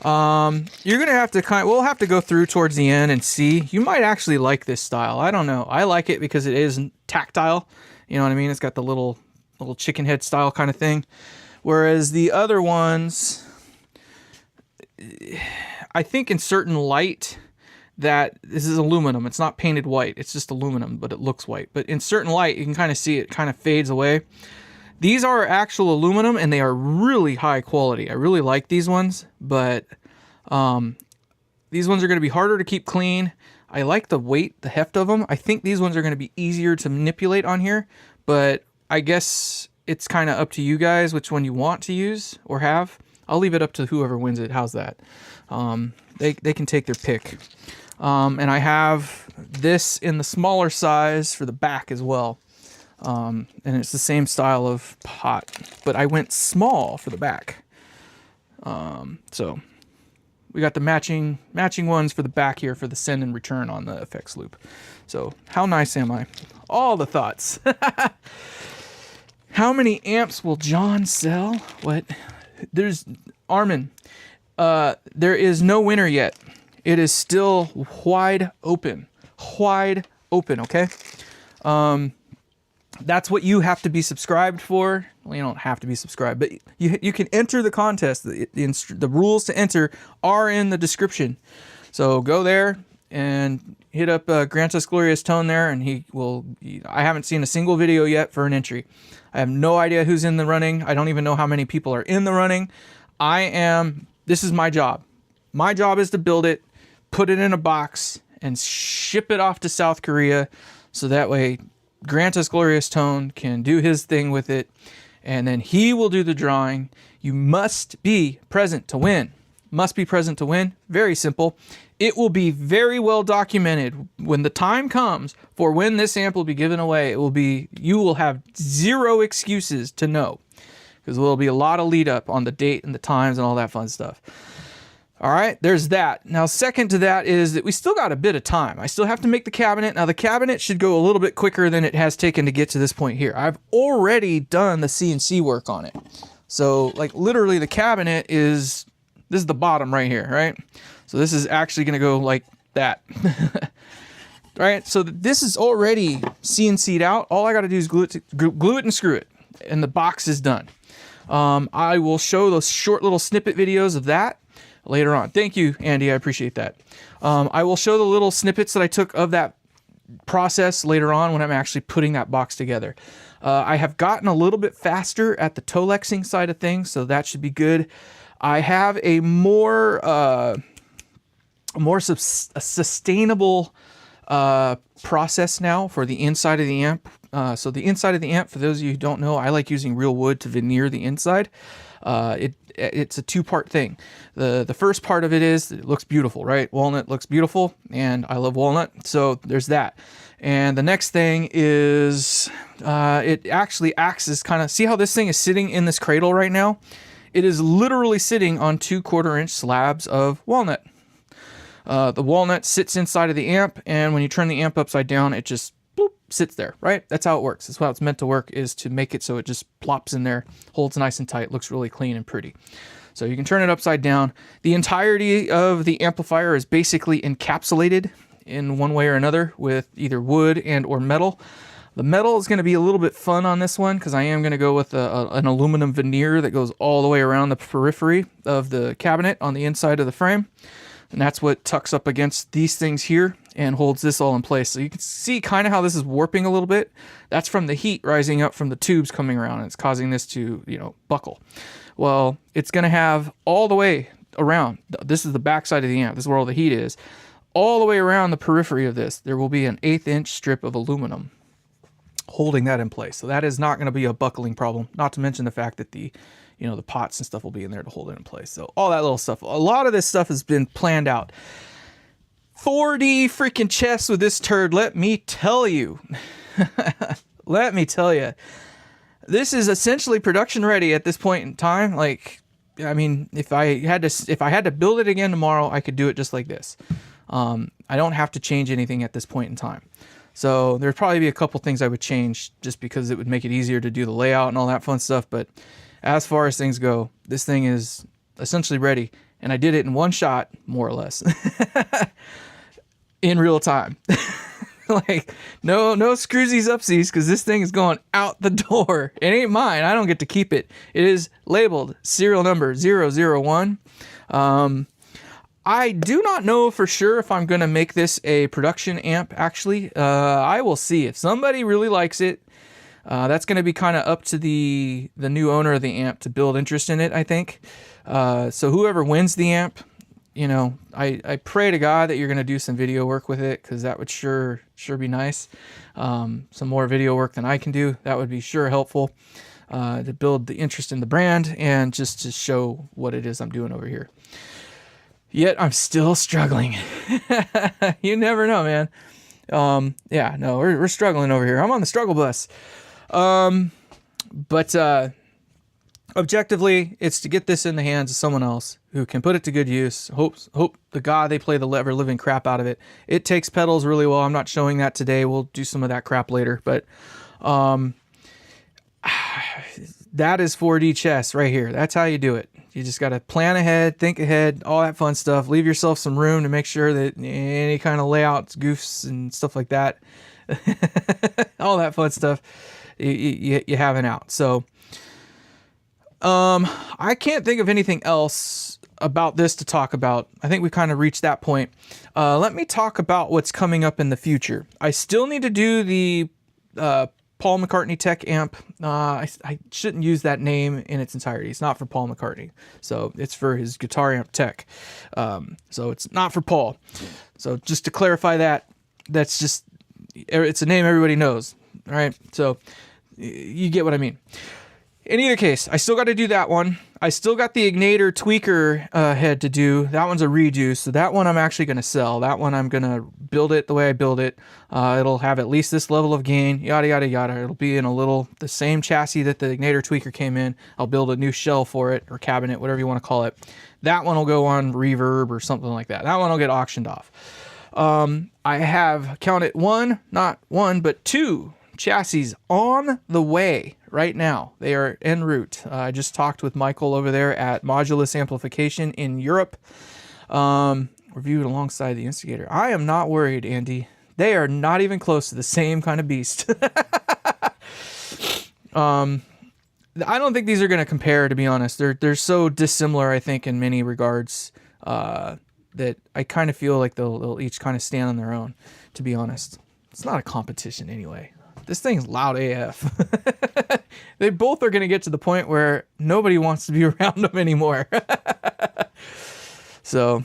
You're going to have to we'll have to go through towards the end and see. You might actually like this style. I don't know. I like it because it is tactile. You know what I mean? It's got the little chicken head style kind of thing. Whereas the other ones, I think in certain light, that this is aluminum. It's not painted white. It's just aluminum, but it looks white. But in certain light, you can kind of see it kind of fades away. These are actual aluminum, and they are really high quality. I really like these ones, but these ones are going to be harder to keep clean. I like the weight, the heft of them. I think these ones are going to be easier to manipulate on here, but I guess it's kind of up to you guys which one you want to use or have. I'll leave it up to whoever wins it. How's that? They can take their pick. And I have this in the smaller size for the back as well. And it's the same style of pot, but I went small for the back. So we got the matching ones for the back here for the send and return on the effects loop. So how nice am I? All the thoughts. How many amps will John sell? What? There's Armin. There is no winner yet. It is still wide open. Wide open, okay? That's what you have to be subscribed for. Well, you don't have to be subscribed, but you can enter the contest. The rules to enter are in the description. So go there and hit up Grant Us Glorious Tone there, and he will... I haven't seen a single video yet for an entry. I have no idea who's in the running. I don't even know how many people are in the running. This is my job. My job is to build it, put it in a box, and ship it off to South Korea, so that way Grant Us Glorious Tone can do his thing with it, and then he will do the drawing. You must be present to win. Must be present to win. Very simple. It will be very well documented when the time comes for when this amp will be given away. You will have zero excuses to know, because there will be a lot of lead up on the date and the times and all that fun stuff. All right, there's that. Now, second to that is that we still got a bit of time. I still have to make the cabinet. Now, the cabinet should go a little bit quicker than it has taken to get to this point here. I've already done the CNC work on it. So, like, literally the cabinet this is the bottom right here, right? So this is actually going to go like that. All right, so this is already CNC'd out. All I got to do is glue it and screw it, and the box is done. I will show those short little snippet videos of that later on. Thank you, Andy. I appreciate that. I will show the little snippets that I took of that process later on when I'm actually putting that box together. I have gotten a little bit faster at the Tolexing side of things, so that should be good. I have a more sustainable process now for the inside of the amp. So the inside of the amp, for those of you who don't know, I like using real wood to veneer the inside. It's a two-part thing. The first part of it is it looks beautiful, right? Walnut looks beautiful, and I love walnut, so there's that. And the next thing is it actually acts as kind of, see how this thing is sitting in this cradle right now? It is literally sitting on 2 1/4-inch slabs of walnut. The walnut sits inside of the amp, and when you turn the amp upside down, it just bloop, sits there, right? That's how it works. That's how it's meant to work, is to make it so it just plops in there, holds nice and tight, looks really clean and pretty. So you can turn it upside down. The entirety of the amplifier is basically encapsulated in one way or another with either wood and or metal. The metal is going to be a little bit fun on this one because I am going to go with an aluminum veneer that goes all the way around the periphery of the cabinet on the inside of the frame. And that's what tucks up against these things here and holds this all in place. So you can see kind of how this is warping a little bit. That's from the heat rising up from the tubes coming around, and it's causing this to, buckle. Well, it's going to have all the way around. This is the back side of the amp. This is where all the heat is. All the way around the periphery of this, there will be an 1/8-inch strip of aluminum holding that in place. So that is not going to be a buckling problem, not to mention the fact that the pots and stuff will be in there to hold it in place. So all that little stuff, a lot of this stuff has been planned out. 4D freaking chess with this turd, let me tell you. Let me tell you. This is essentially production ready at this point in time. Like, I mean, if I had to build it again tomorrow, I could do it just like this. I don't have to change anything at this point in time. So there'd probably be a couple things I would change just because it would make it easier to do the layout and all that fun stuff. But as far as things go, this thing is essentially ready. And I did it in one shot, more or less, in real time. Like, no screwsies upsies, because this thing is going out the door. It ain't mine. I don't get to keep it. It is labeled serial number 001. I do not know for sure if I'm going to make this a production amp, actually. I will see. If somebody really likes it, that's going to be kind of up to the new owner of the amp to build interest in it, I think. So whoever wins the amp, I pray to God that you're going to do some video work with it, because that would sure be nice. Some more video work than I can do. That would be sure helpful to build the interest in the brand and just to show what it is I'm doing over here. Yet I'm still struggling. You never know, man. Yeah, no, we're struggling over here. I'm on the struggle bus. But objectively, it's to get this in the hands of someone else who can put it to good use. Hope the God they play the ever living crap out of it. It takes pedals really well. I'm not showing that today. We'll do some of that crap later. But that is 4D chess right here. That's how you do it. You just got to plan ahead, think ahead, all that fun stuff. Leave yourself some room to make sure that any kind of layouts, goofs, and stuff like that, all that fun stuff, you have it out. So I can't think of anything else about this to talk about. I think we kind of reached that point. Let me talk about what's coming up in the future. I still need to do the Paul McCartney Tech amp. I shouldn't use that name in its entirety. It's not for Paul McCartney. So it's for his guitar amp Tech. So it's not for Paul. So just to clarify that, it's a name everybody knows. All right. So you get what I mean. In either case, I still got to do that one. I still got the Ignator tweaker head to do. That one's a redo, so that one I'm actually going to sell. That one I'm going to build it the way I build it. It'll have at least this level of gain, yada, yada, yada. It'll be in the same chassis that the Ignator tweaker came in. I'll build a new shell for it, or cabinet, whatever you want to call it. That one will go on Reverb or something like that. That one will get auctioned off. I have counted not one, but 2 chassis on the way right now. They are en route. I just talked with Michael over there at Modulus Amplification in Europe. reviewed alongside the instigator. I am not worried, Andy. They are not even close to the same kind of beast. I don't think these are going to compare, to be honest. They're so dissimilar, I think, in many regards, that I kind of feel like they'll each kind of stand on their own, to be honest. It's not a competition anyway. This thing's loud AF. They both are going to get to the point where nobody wants to be around them anymore. So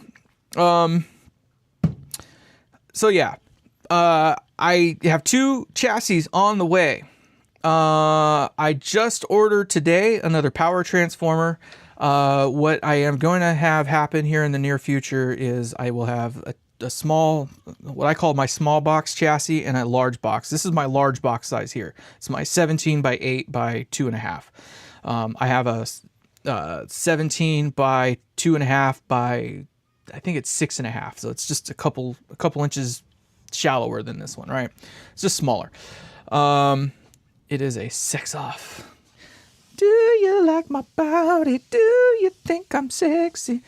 yeah. I have 2 chassis on the way. I just ordered today another power transformer. What I am going to have happen here in the near future is I will have a small, what I call my small box chassis, and a large box. This is my large box size here. It's my 17 by 8 by 2.5. I have a 17 by 2.5 by, I think it's 6.5. So it's just a couple inches shallower than this one, right? It's just smaller. It is a sex off. Do you like my body? Do you think I'm sexy?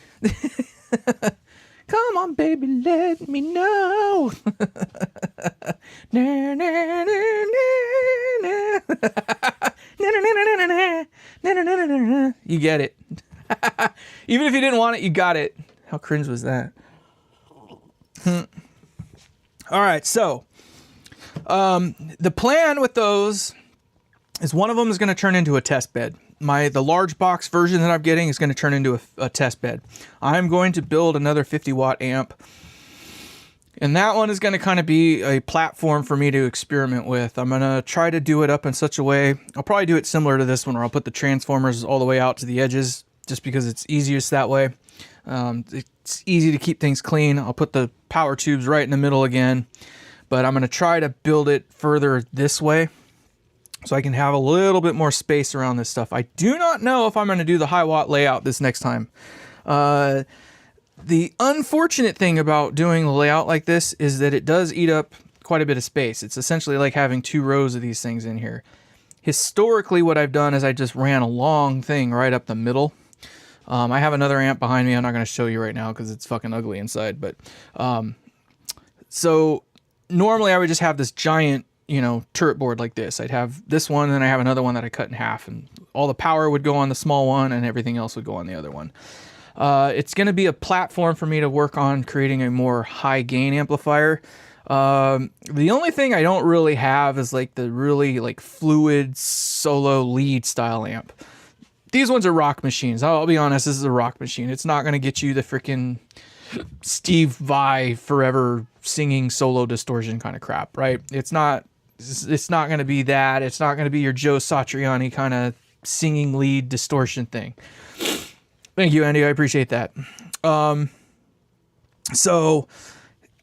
Come on, baby, let me know. You get it. Even if you didn't want it, you got it. How cringe was that? All right, so the plan with those is one of them is going to turn into a test bed. The large box version that I'm getting is going to turn into a test bed. I'm going to build another 50 watt amp, and that one is going to kind of be a platform for me to experiment with. I'm going to try to do it up in such a way. I'll probably do it similar to this one, where I'll put the transformers all the way out to the edges, just because it's easiest that way. It's easy to keep things clean. I'll put the power tubes right in the middle again, but I'm going to try to build it further this way, so I can have a little bit more space around this stuff. I do not know if I'm going to do the high watt layout this next time. The unfortunate thing about doing the layout like this is that it does eat up quite a bit of space. It's essentially like having 2 rows of these things in here. Historically, what I've done is I just ran a long thing right up the middle. I have another amp behind me. I'm not going to show you right now because it's fucking ugly inside. But so normally I would just have this giant, turret board like this. I'd have this one, and then I have another one that I cut in half, and all the power would go on the small one, and everything else would go on the other one. It's going to be a platform for me to work on creating a more high gain amplifier. The only thing I don't really have is like the really like fluid solo lead style amp. These ones are rock machines. I'll be honest, this is a rock machine. It's not going to get you the freaking Steve Vai forever singing solo distortion kind of crap, right? It's not going to be that. It's not going to be your Joe Satriani kind of singing lead distortion thing. Thank you, Andy. I appreciate that. So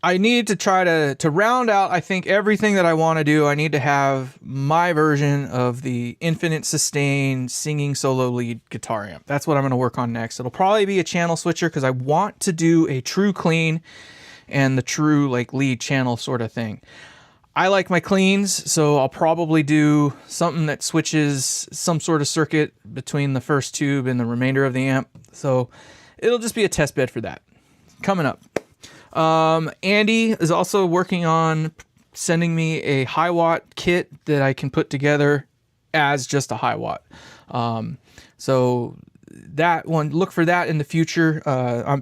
I need to try to round out, I think, everything that I want to do. I need to have my version of the infinite sustain singing solo lead guitar amp. That's what I'm going to work on next. It'll probably be a channel switcher, because I want to do a true clean and the true like lead channel sort of thing. I like my cleans, so I'll probably do something that switches some sort of circuit between the first tube and the remainder of the amp. So it'll just be a test bed for that. Coming up. Andy is also working on sending me a high watt kit that I can put together as just a high watt. So that one, look for that in the future.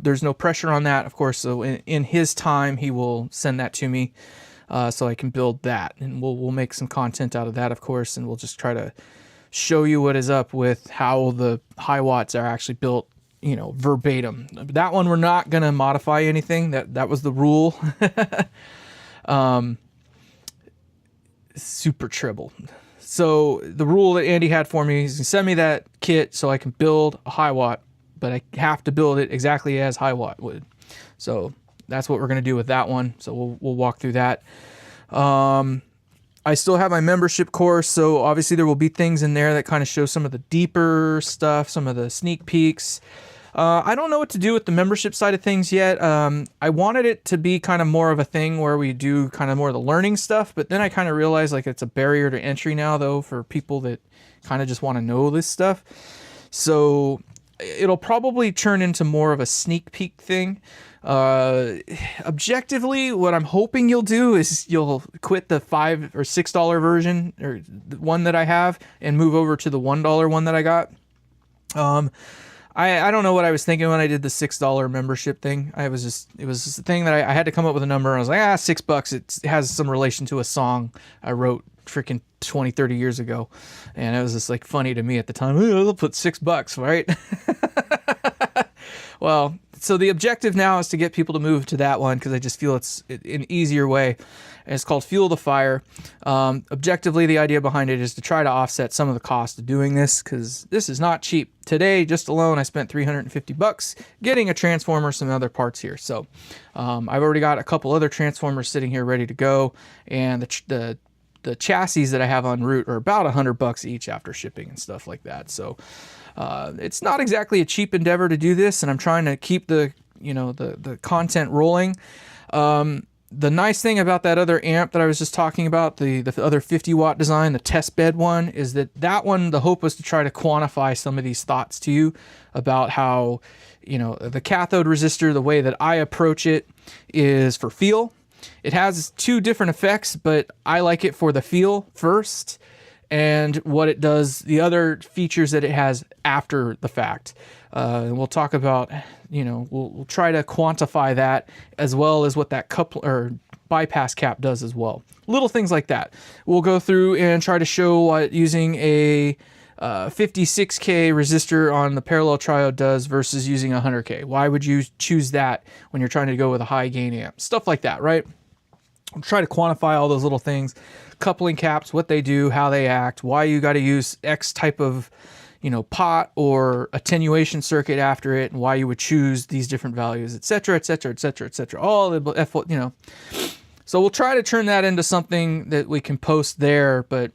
There's no pressure on that, of course. So in his time, he will send that to me. So I can build that, and we'll make some content out of that, of course, and we'll just try to show you what is up with how the high watts are actually built, verbatim. That one we're not going to modify anything. That was the rule. Super treble. So the rule that Andy had for me is to send me that kit so I can build a high watt, but I have to build it exactly as high watt would. So that's what we're going to do with that one. So we'll walk through that. I still have my membership course, so obviously there will be things in there that kind of show some of the deeper stuff, some of the sneak peeks. I don't know what to do with the membership side of things yet. I wanted it to be kind of more of a thing where we do kind of more of the learning stuff, but then I kind of realized like it's a barrier to entry now, though, for people that kind of just want to know this stuff. So it'll probably turn into more of a sneak peek thing. Objectively, what I'm hoping you'll do is you'll quit the $5 or $6 version, or the one that I have, and move over to the $1 one that I got. I don't know what I was thinking when I did the $6 membership thing. It was just a thing that I had to come up with a number. I was like, $6. It has some relation to a song I wrote freaking 20, 30 years ago. And it was just like funny to me at the time. I'll put $6, right? Well, so the objective now is to get people to move to that one, because I just feel it's an easier way. And it's called Fuel the Fire. Objectively, the idea behind it is to try to offset some of the cost of doing this, because this is not cheap. Today, just alone, I spent $350 getting a transformer, some other parts here. So I've already got a couple other transformers sitting here ready to go, and the chassis that I have en route are about $100 each after shipping and stuff like that. So it's not exactly a cheap endeavor to do this, and I'm trying to keep the content rolling. The nice thing about that other amp that I was just talking about, the other 50 watt design, the test bed one, is that one, the hope was to try to quantify some of these thoughts to you about how, the cathode resistor, the way that I approach it is for feel. It has two different effects, but I like it for the feel first, and what it does, the other features that it has after the fact. And we'll talk about, we'll try to quantify that, as well as what that coupler or bypass cap does as well. Little things like that. We'll go through and try to show what using a 56K resistor on the parallel triode does versus using 100K. Why would you choose that when you're trying to go with a high gain amp? Stuff like that, right? We'll try to quantify all those little things. Coupling caps, what they do, how they act, why you got to use X type of, pot or attenuation circuit after it, and why you would choose these different values, etc., etc., etc., etc. All the, So we'll try to turn that into something that we can post there, but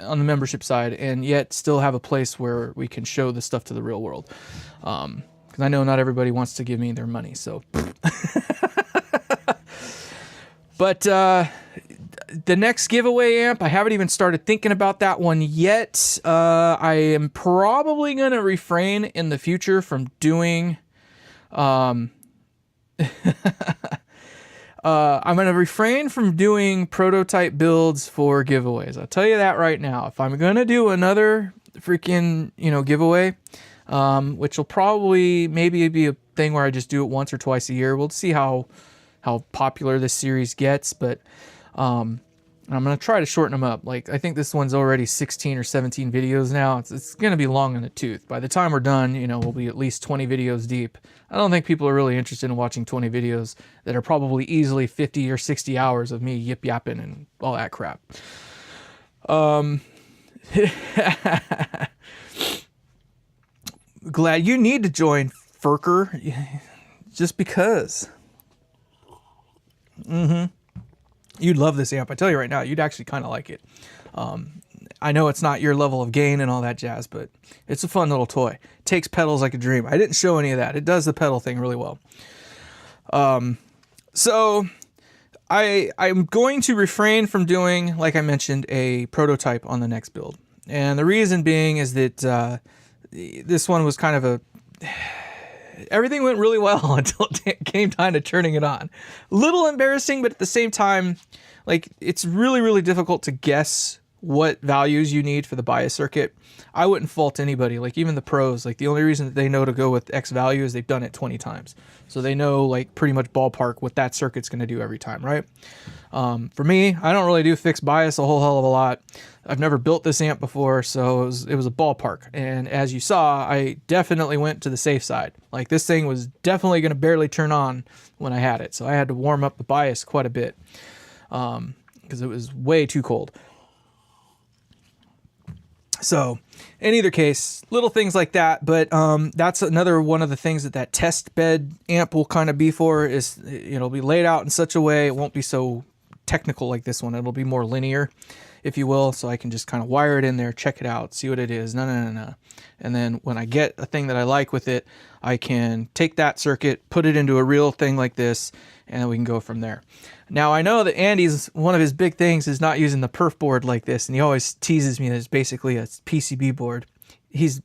on the membership side, and yet still have a place where we can show the stuff to the real world. Because I know not everybody wants to give me their money, so. But the next giveaway amp, I haven't even started thinking about that one yet. I am probably going to refrain in the future from doing... I'm going to refrain from doing prototype builds for giveaways. I'll tell you that right now. If I'm going to do another freaking, giveaway, which will probably maybe be a thing where I just do it once or twice a year. We'll see how popular this series gets, but I'm going to try to shorten them up. Like, I think this one's already 16 or 17 videos now. It's going to be long in the tooth. By the time we're done, we'll be at least 20 videos deep. I don't think people are really interested in watching 20 videos that are probably easily 50 or 60 hours of me yip-yapping and all that crap. Glad you need to join, Furker, just because. You'd love this amp. I tell you right now, you'd actually kind of like it. I know it's not your level of gain and all that jazz, but it's a fun little toy. Takes pedals like a dream. I didn't show any of that. It does the pedal thing really well. So I'm going to refrain from doing, like I mentioned, a prototype on the next build. And the reason being is that this one was kind of everything went really well until it came time to turning it on. A little embarrassing, but at the same time, like, it's really, really difficult to guess what values you need for the bias circuit. I wouldn't fault anybody, like even the pros. Like, the only reason that they know to go with X value is they've done it 20 times. So they know, like, pretty much ballpark what that circuit's going to do every time, right? For me, I don't really do fixed bias a whole hell of a lot. I've never built this amp before, so it was a ballpark. And as you saw, I definitely went to the safe side. Like, this thing was definitely going to barely turn on when I had it. So I had to warm up the bias quite a bit because it was way too cold. So in either case, little things like that, but that's another one of the things that test bed amp will kind of be for, is it'll be laid out in such a way it won't be so technical like this one. It'll be more linear, if you will, so I can just kind of wire it in there, check it out, see what it is, no. And then when I get a thing that I like with it, I can take that circuit, put it into a real thing like this, and then we can go from there. Now, I know that Andy's, one of his big things is not using the perf board like this, and he always teases me that it's basically a PCB board. He's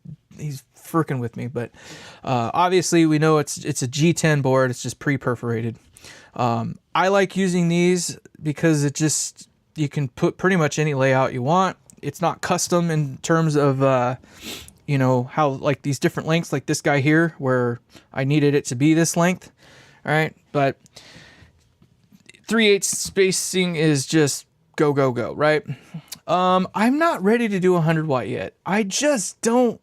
freaking with me. But obviously we know it's a G10 board. It's just pre-perforated. I like using these because you can put pretty much any layout you want. It's not custom in terms of, you know, how like these different lengths, like this guy here, where I needed it to be this length. All right. But 3/8 spacing is just go, go, go. Right. I'm not ready to do 100 watt yet. I just don't.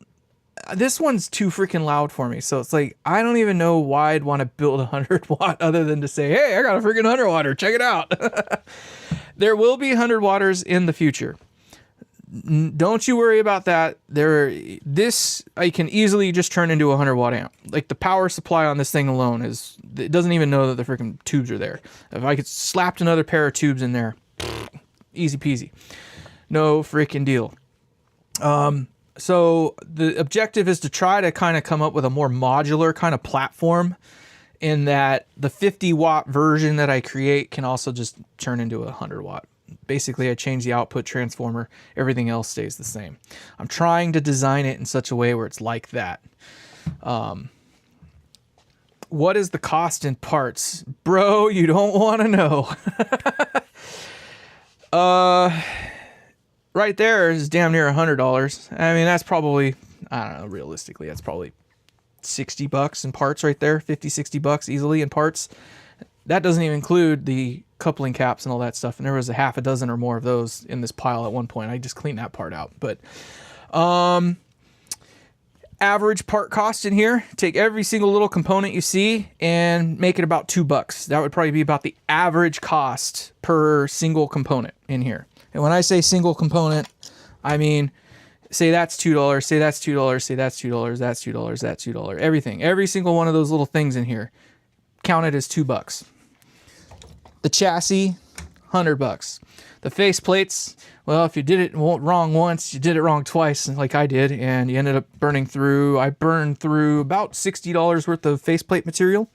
This one's too freaking loud for me. So it's like, I don't even know why I'd want to build 100 watt other than to say, hey, I got a freaking 100 watter. Check it out. There will be 100 watters in the future. Don't you worry about that. This I can easily just turn into a 100 watt amp. Like the power supply on this thing alone it doesn't even know that the freaking tubes are there. If I could slap another pair of tubes in there, easy peasy. No freaking deal. So the objective is to try to kind of come up with a more modular kind of platform, in that the 50 watt version that I create can also just turn into a 100 watt. Basically, I change the output transformer. Everything else stays the same. I'm trying to design it in such a way where it's like that. What is the cost in parts? Bro, you don't want to know. Right there is damn near $100. I mean, that's probably, I don't know, realistically, that's probably $60 in parts right there. 50, $60 easily in parts. That doesn't even include the coupling caps and all that stuff. And there was a half a dozen or more of those in this pile at one point. I just cleaned that part out. But average part cost in here, take every single little component you see and make it about $2. That would probably be about the average cost per single component in here. And when I say single component, I mean, say that's $2, say that's $2, say that's $2, that's $2, that's $2. Everything, every single one of those little things in here, counted as $2. The chassis, $100. The face plates, well, if you did it wrong once, you did it wrong twice, like I did, and you ended up burning through. I burned through about $60 worth of faceplate material.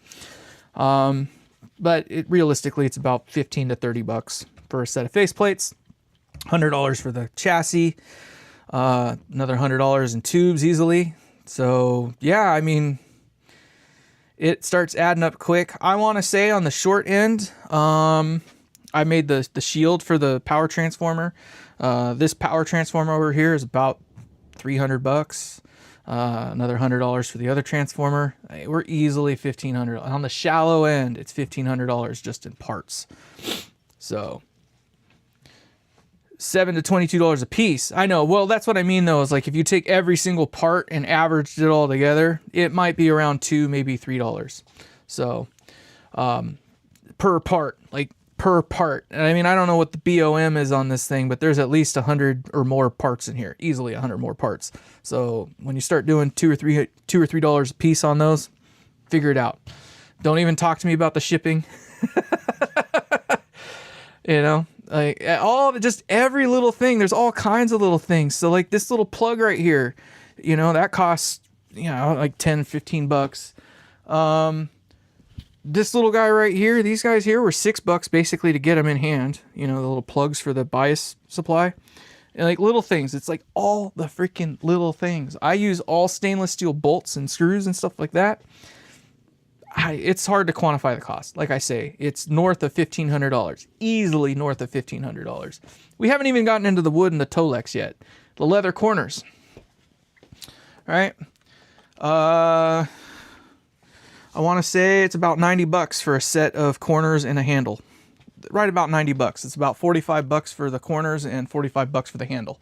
But realistically, it's about $15 to $30 for a set of faceplates. $100 for the chassis. Another $100 in tubes easily. So yeah, I mean, it starts adding up quick. I want to say on the short end, I made the shield for the power transformer. This power transformer over here is about $300. Another $100 for the other transformer. We're easily $1,500 on the shallow end. It's $1,500 just in parts. So $7 to $22 a piece. I know. Well, that's what I mean though, is like if you take every single part and averaged it all together, it might be around $2, maybe $3. So, per part, like per part. And I mean, I don't know what the BOM is on this thing, but there's at least 100 or more parts in here, easily 100 more parts. So when you start doing $2 or $3 a piece on those, figure it out. Don't even talk to me about the shipping. You know, like just every little thing, there's all kinds of little things. So like this little plug right here, you know, that costs, you know, like $10, $15. This little guy right here, these guys here were $6 basically to get them in hand. You know, the little plugs for the bias supply. And like little things, it's like all the freaking little things. I use all stainless steel bolts and screws and stuff like that. It's hard to quantify the cost. Like I say, it's north of $1,500, easily north of $1,500. We haven't even gotten into the wood and the Tolex yet. The leather corners. All right. I want to say it's about $90 for a set of corners and a handle. Right about $90. It's about $45 for the corners and $45 for the handle.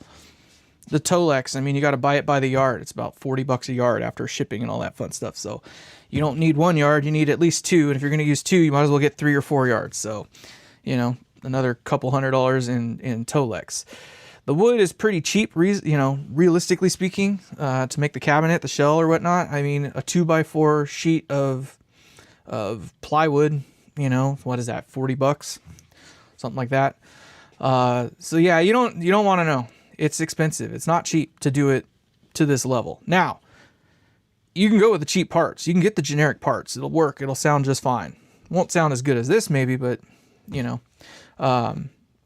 The Tolex, I mean, you got to buy it by the yard. It's about $40 a yard after shipping and all that fun stuff. So you don't need 1 yard, you need at least 2. And if you're going to use 2, you might as well get 3 or 4 yards. So, you know, another couple $100 in Tolex. The wood is pretty cheap, you know, realistically speaking, to make the cabinet, the shell or whatnot. I mean, a 2x4 sheet of plywood, you know, what is that, $40? Something like that. So yeah, you don't want to know. It's expensive. It's not cheap to do it to this level. Now, you can go with the cheap parts. You can get the generic parts. It'll work. It'll sound just fine. Won't sound as good as this maybe, but you know,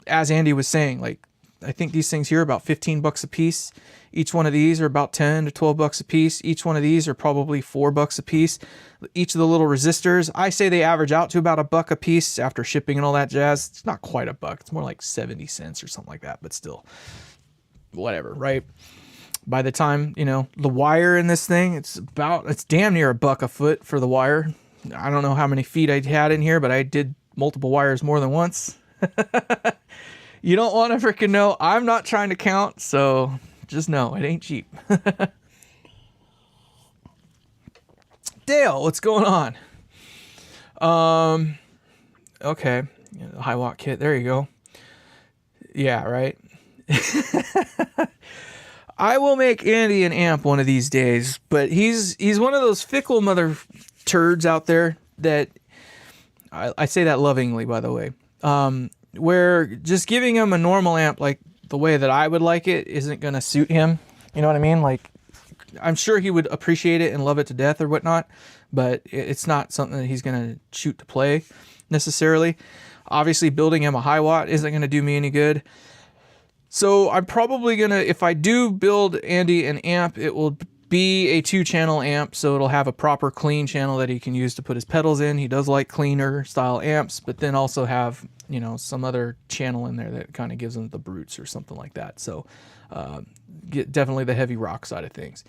as Andy was saying, like I think these things here are about 15 bucks a piece. Each one of these are about 10 to 12 bucks a piece. Each one of these are probably 4 bucks a piece. Each of the little resistors, I say they average out to about $1 a piece after shipping and all that jazz. It's not quite $1. It's more like 70 cents or something like that, but still, whatever, right? By the time, you know, the wire in this thing, it's damn near $1 a foot for the wire. I don't know how many feet I had in here, but I did multiple wires more than once. You don't want to freaking know. I'm not trying to count, so just know it ain't cheap. Dale, what's going on? Okay, high watt kit. There you go. Yeah, right. I will make Andy an amp one of these days, but he's one of those fickle mother turds out there that I say that lovingly, by the way. Where just giving him a normal amp like the way that I would like it isn't going to suit him. You know what I mean? Like, I'm sure he would appreciate it and love it to death or whatnot, but it's not something that he's going to shoot to play necessarily. Obviously, building him a high watt isn't going to do me any good. So I'm probably going to, if I do build Andy an amp, it will be a 2-channel amp, so it'll have a proper clean channel that he can use to put his pedals in. He does like cleaner style amps, but then also have, you know, some other channel in there that kind of gives him the brutes or something like that. So get definitely the heavy rock side of things.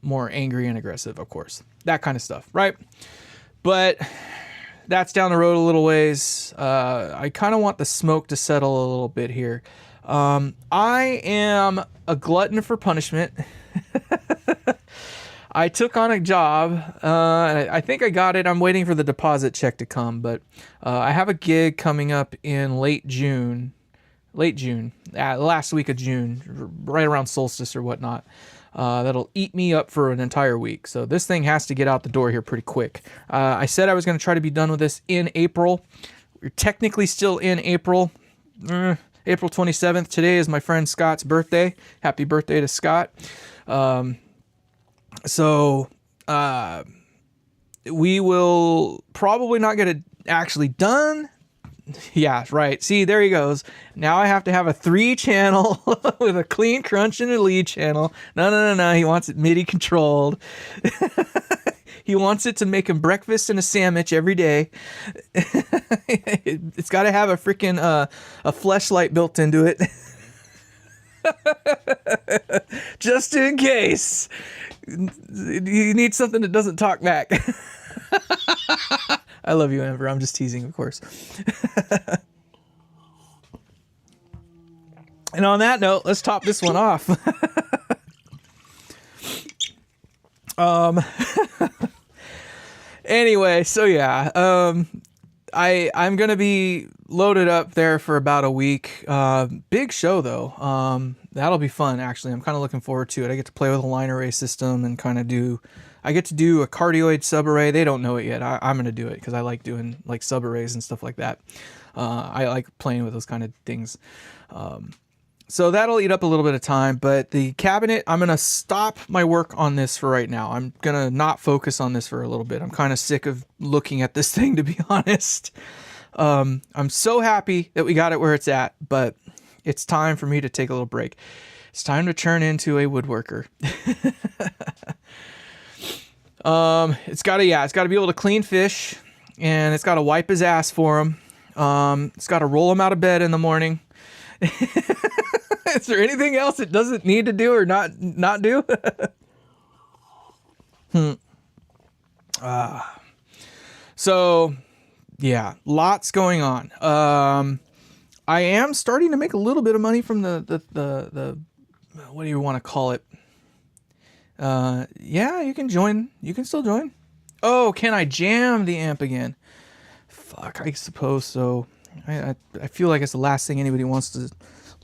More angry and aggressive, of course. That kind of stuff, right? But that's down the road a little ways. I kind of want the smoke to settle a little bit here. I am a glutton for punishment. I took on a job, and I think I got it. I'm waiting for the deposit check to come, but I have a gig coming up in late June, last week of June, right around solstice or whatnot. That'll eat me up for an entire week. So this thing has to get out the door here pretty quick. I said I was going to try to be done with this in April. We're technically still in April. April 27th. Today is my friend Scott's birthday. Happy birthday to Scott. So we will probably not get it actually done. Yeah, right. See, there he goes. Now I have to have a 3-channel with a clean crunch and a lead channel. No. He wants it MIDI controlled. He wants it to make him breakfast and a sandwich every day. It's got to have a freaking a fleshlight built into it. Just in case. You need something that doesn't talk back. I love you, Amber. I'm just teasing, of course. And on that note, let's top this one off. Anyway, so yeah, I'm gonna be loaded up there for about a week. Big show though. That'll be fun. Actually, I'm kind of looking forward to it. I get to play with a line array system and kind of I get to do a cardioid subarray. They don't know it yet. I'm gonna do it because I like doing like subarrays and stuff like that. I like playing with those kind of things. So that'll eat up a little bit of time, but the cabinet, I'm going to stop my work on this for right now. I'm going to not focus on this for a little bit. I'm kind of sick of looking at this thing, to be honest. I'm so happy that we got it where it's at, but it's time for me to take a little break. It's time to turn into a woodworker. It's got to be able to clean fish, and it's got to wipe his ass for him. It's got to roll him out of bed in the morning. Is there anything else it doesn't need to do or not do? So yeah, lots going on. I am starting to make a little bit of money from the what do you want to call it? Yeah, you can join. You can still join. Oh, can I jam the amp again? Fuck, I suppose so. I feel like it's the last thing anybody wants to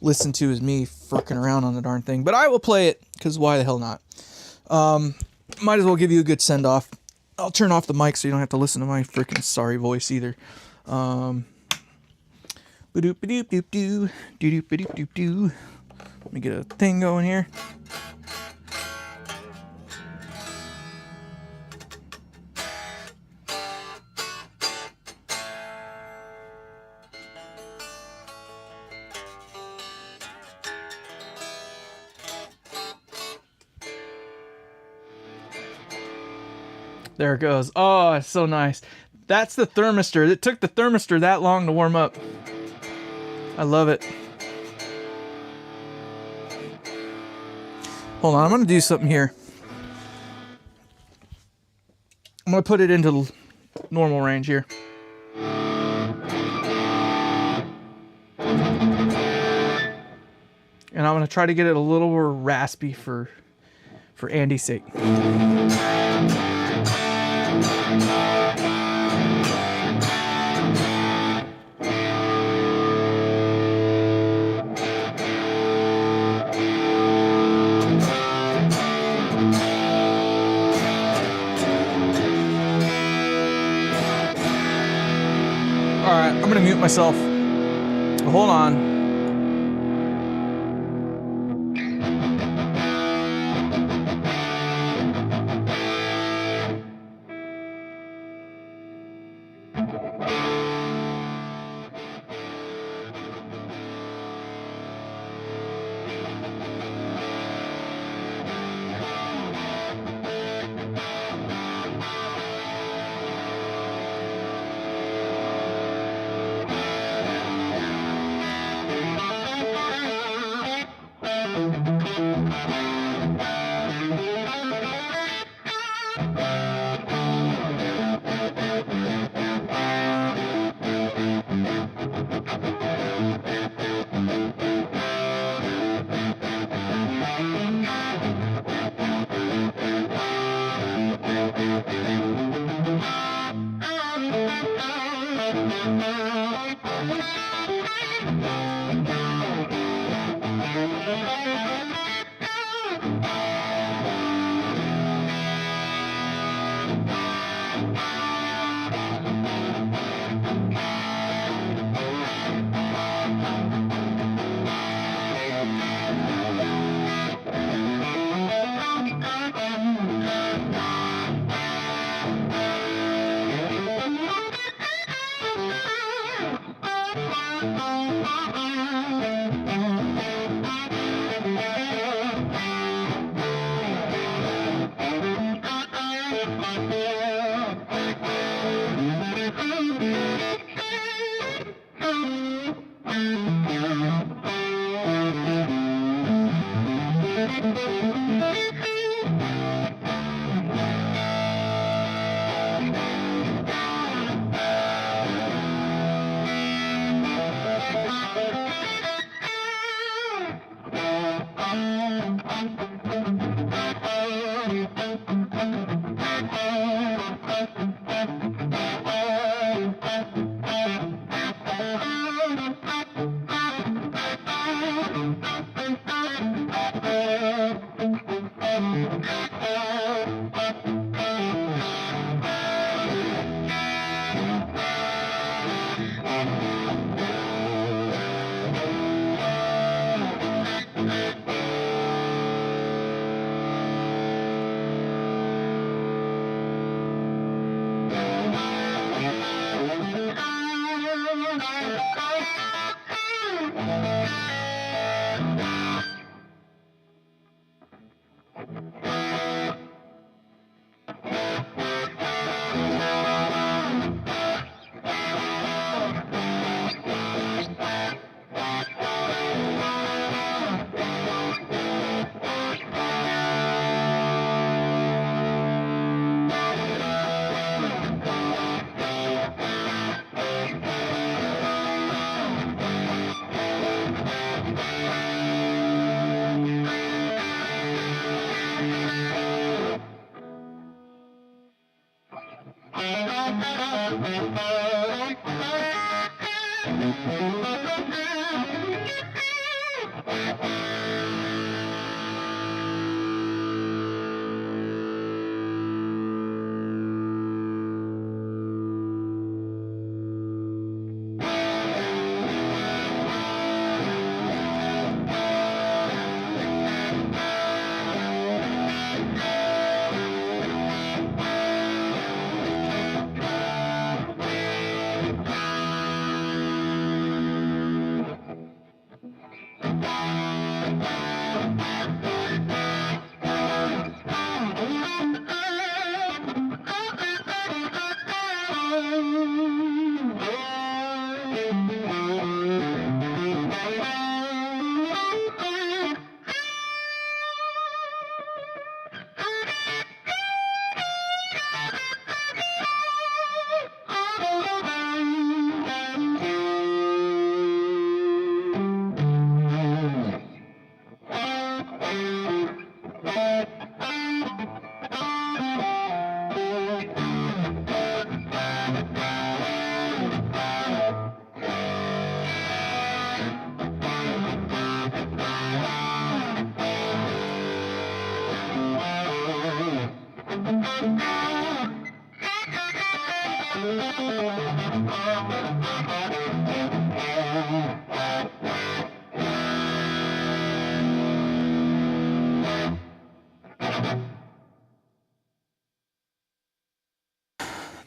listen to is me fucking around on the darn thing. But I will play it, because why the hell not? Might as well give you a good send-off. I'll turn off the mic so you don't have to listen to my freaking sorry voice either. Let me get a thing going here. There it goes. Oh, it's so nice. That's the thermistor. It took the thermistor that long to warm up. I love it. Hold on, I'm gonna do something here. I'm gonna put it into normal range here. And I'm gonna try to get it a little more raspy for Andy's sake. Alright, I'm gonna mute myself. Hold on.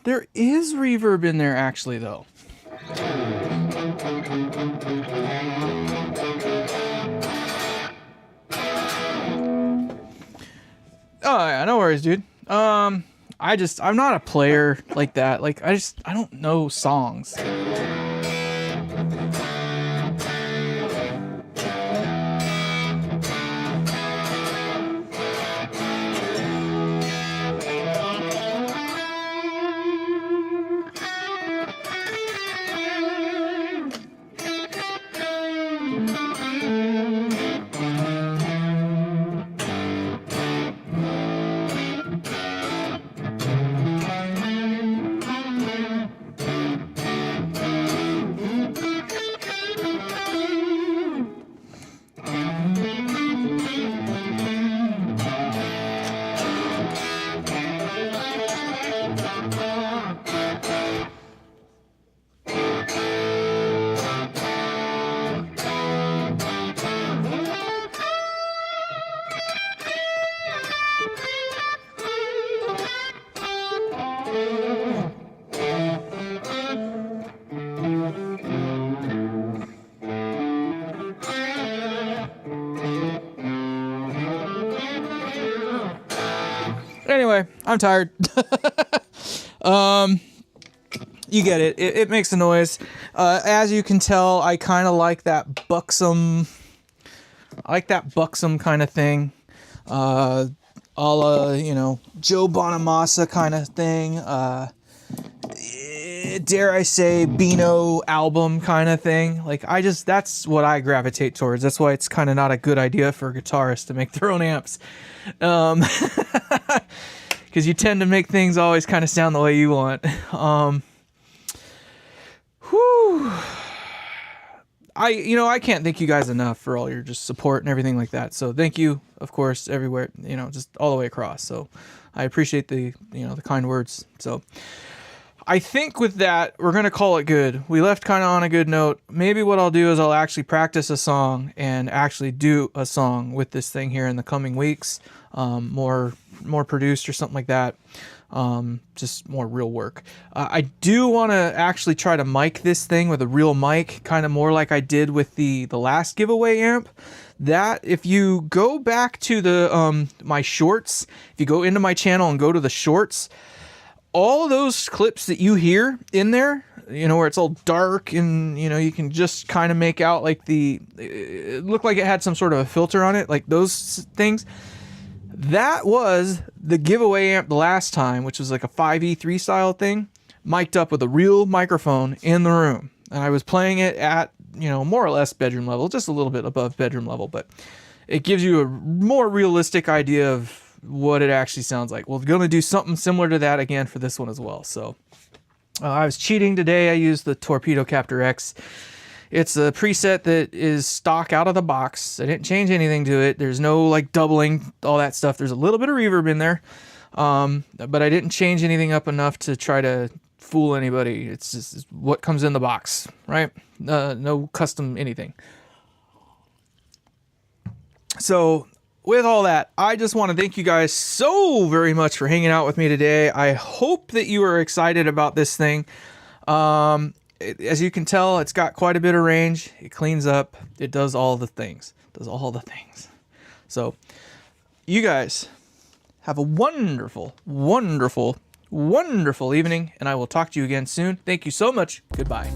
There is reverb in there actually though. Oh yeah, no worries, dude. I'm not a player like that. Like I don't know songs. Anyway, I'm tired. You get it. It makes a noise. As you can tell, I kind of like that buxom. I like that buxom kind of thing. A la, you know, Joe Bonamassa kind of thing. Dare I say, Beano album kind of thing. Like, that's what I gravitate towards. That's why it's kind of not a good idea for guitarists to make their own amps. Because you tend to make things always kind of sound the way you want. I can't thank you guys enough for all your just support and everything like that. So thank you, of course, everywhere, just all the way across. So I appreciate the kind words. So I think with that, we're going to call it good. We left kind of on a good note. Maybe what I'll do is I'll actually practice a song and actually do a song with this thing here in the coming weeks. More produced or something like that. Just more real work. I do want to actually try to mic this thing with a real mic, kind of more like I did with the last giveaway amp. That, if you go back to the my shorts, if you go into my channel and go to the shorts, all of those clips that you hear in there, where it's all dark and, you can just kind of make out like it looked like it had some sort of a filter on it, like those things. That was the giveaway amp the last time, which was like a 5E3 style thing, mic'd up with a real microphone in the room. And I was playing it at, more or less bedroom level, just a little bit above bedroom level, but it gives you a more realistic idea of what it actually sounds like. We're going to do something similar to that again for this one as well. So I was cheating today. I used the Torpedo Captor X. It's a preset that is stock out of the box. I didn't change anything to it. There's no like doubling, all that stuff. There's a little bit of reverb in there, but I didn't change anything up enough to try to fool anybody. It's just what comes in the box, right? No custom anything. So with all that, I just want to thank you guys so very much for hanging out with me today. I hope that you are excited about this thing. As you can tell, it's got quite a bit of range. It cleans up. It does all the things. So you guys have a wonderful, wonderful, wonderful evening, and I will talk to you again soon. Thank you so much. Goodbye.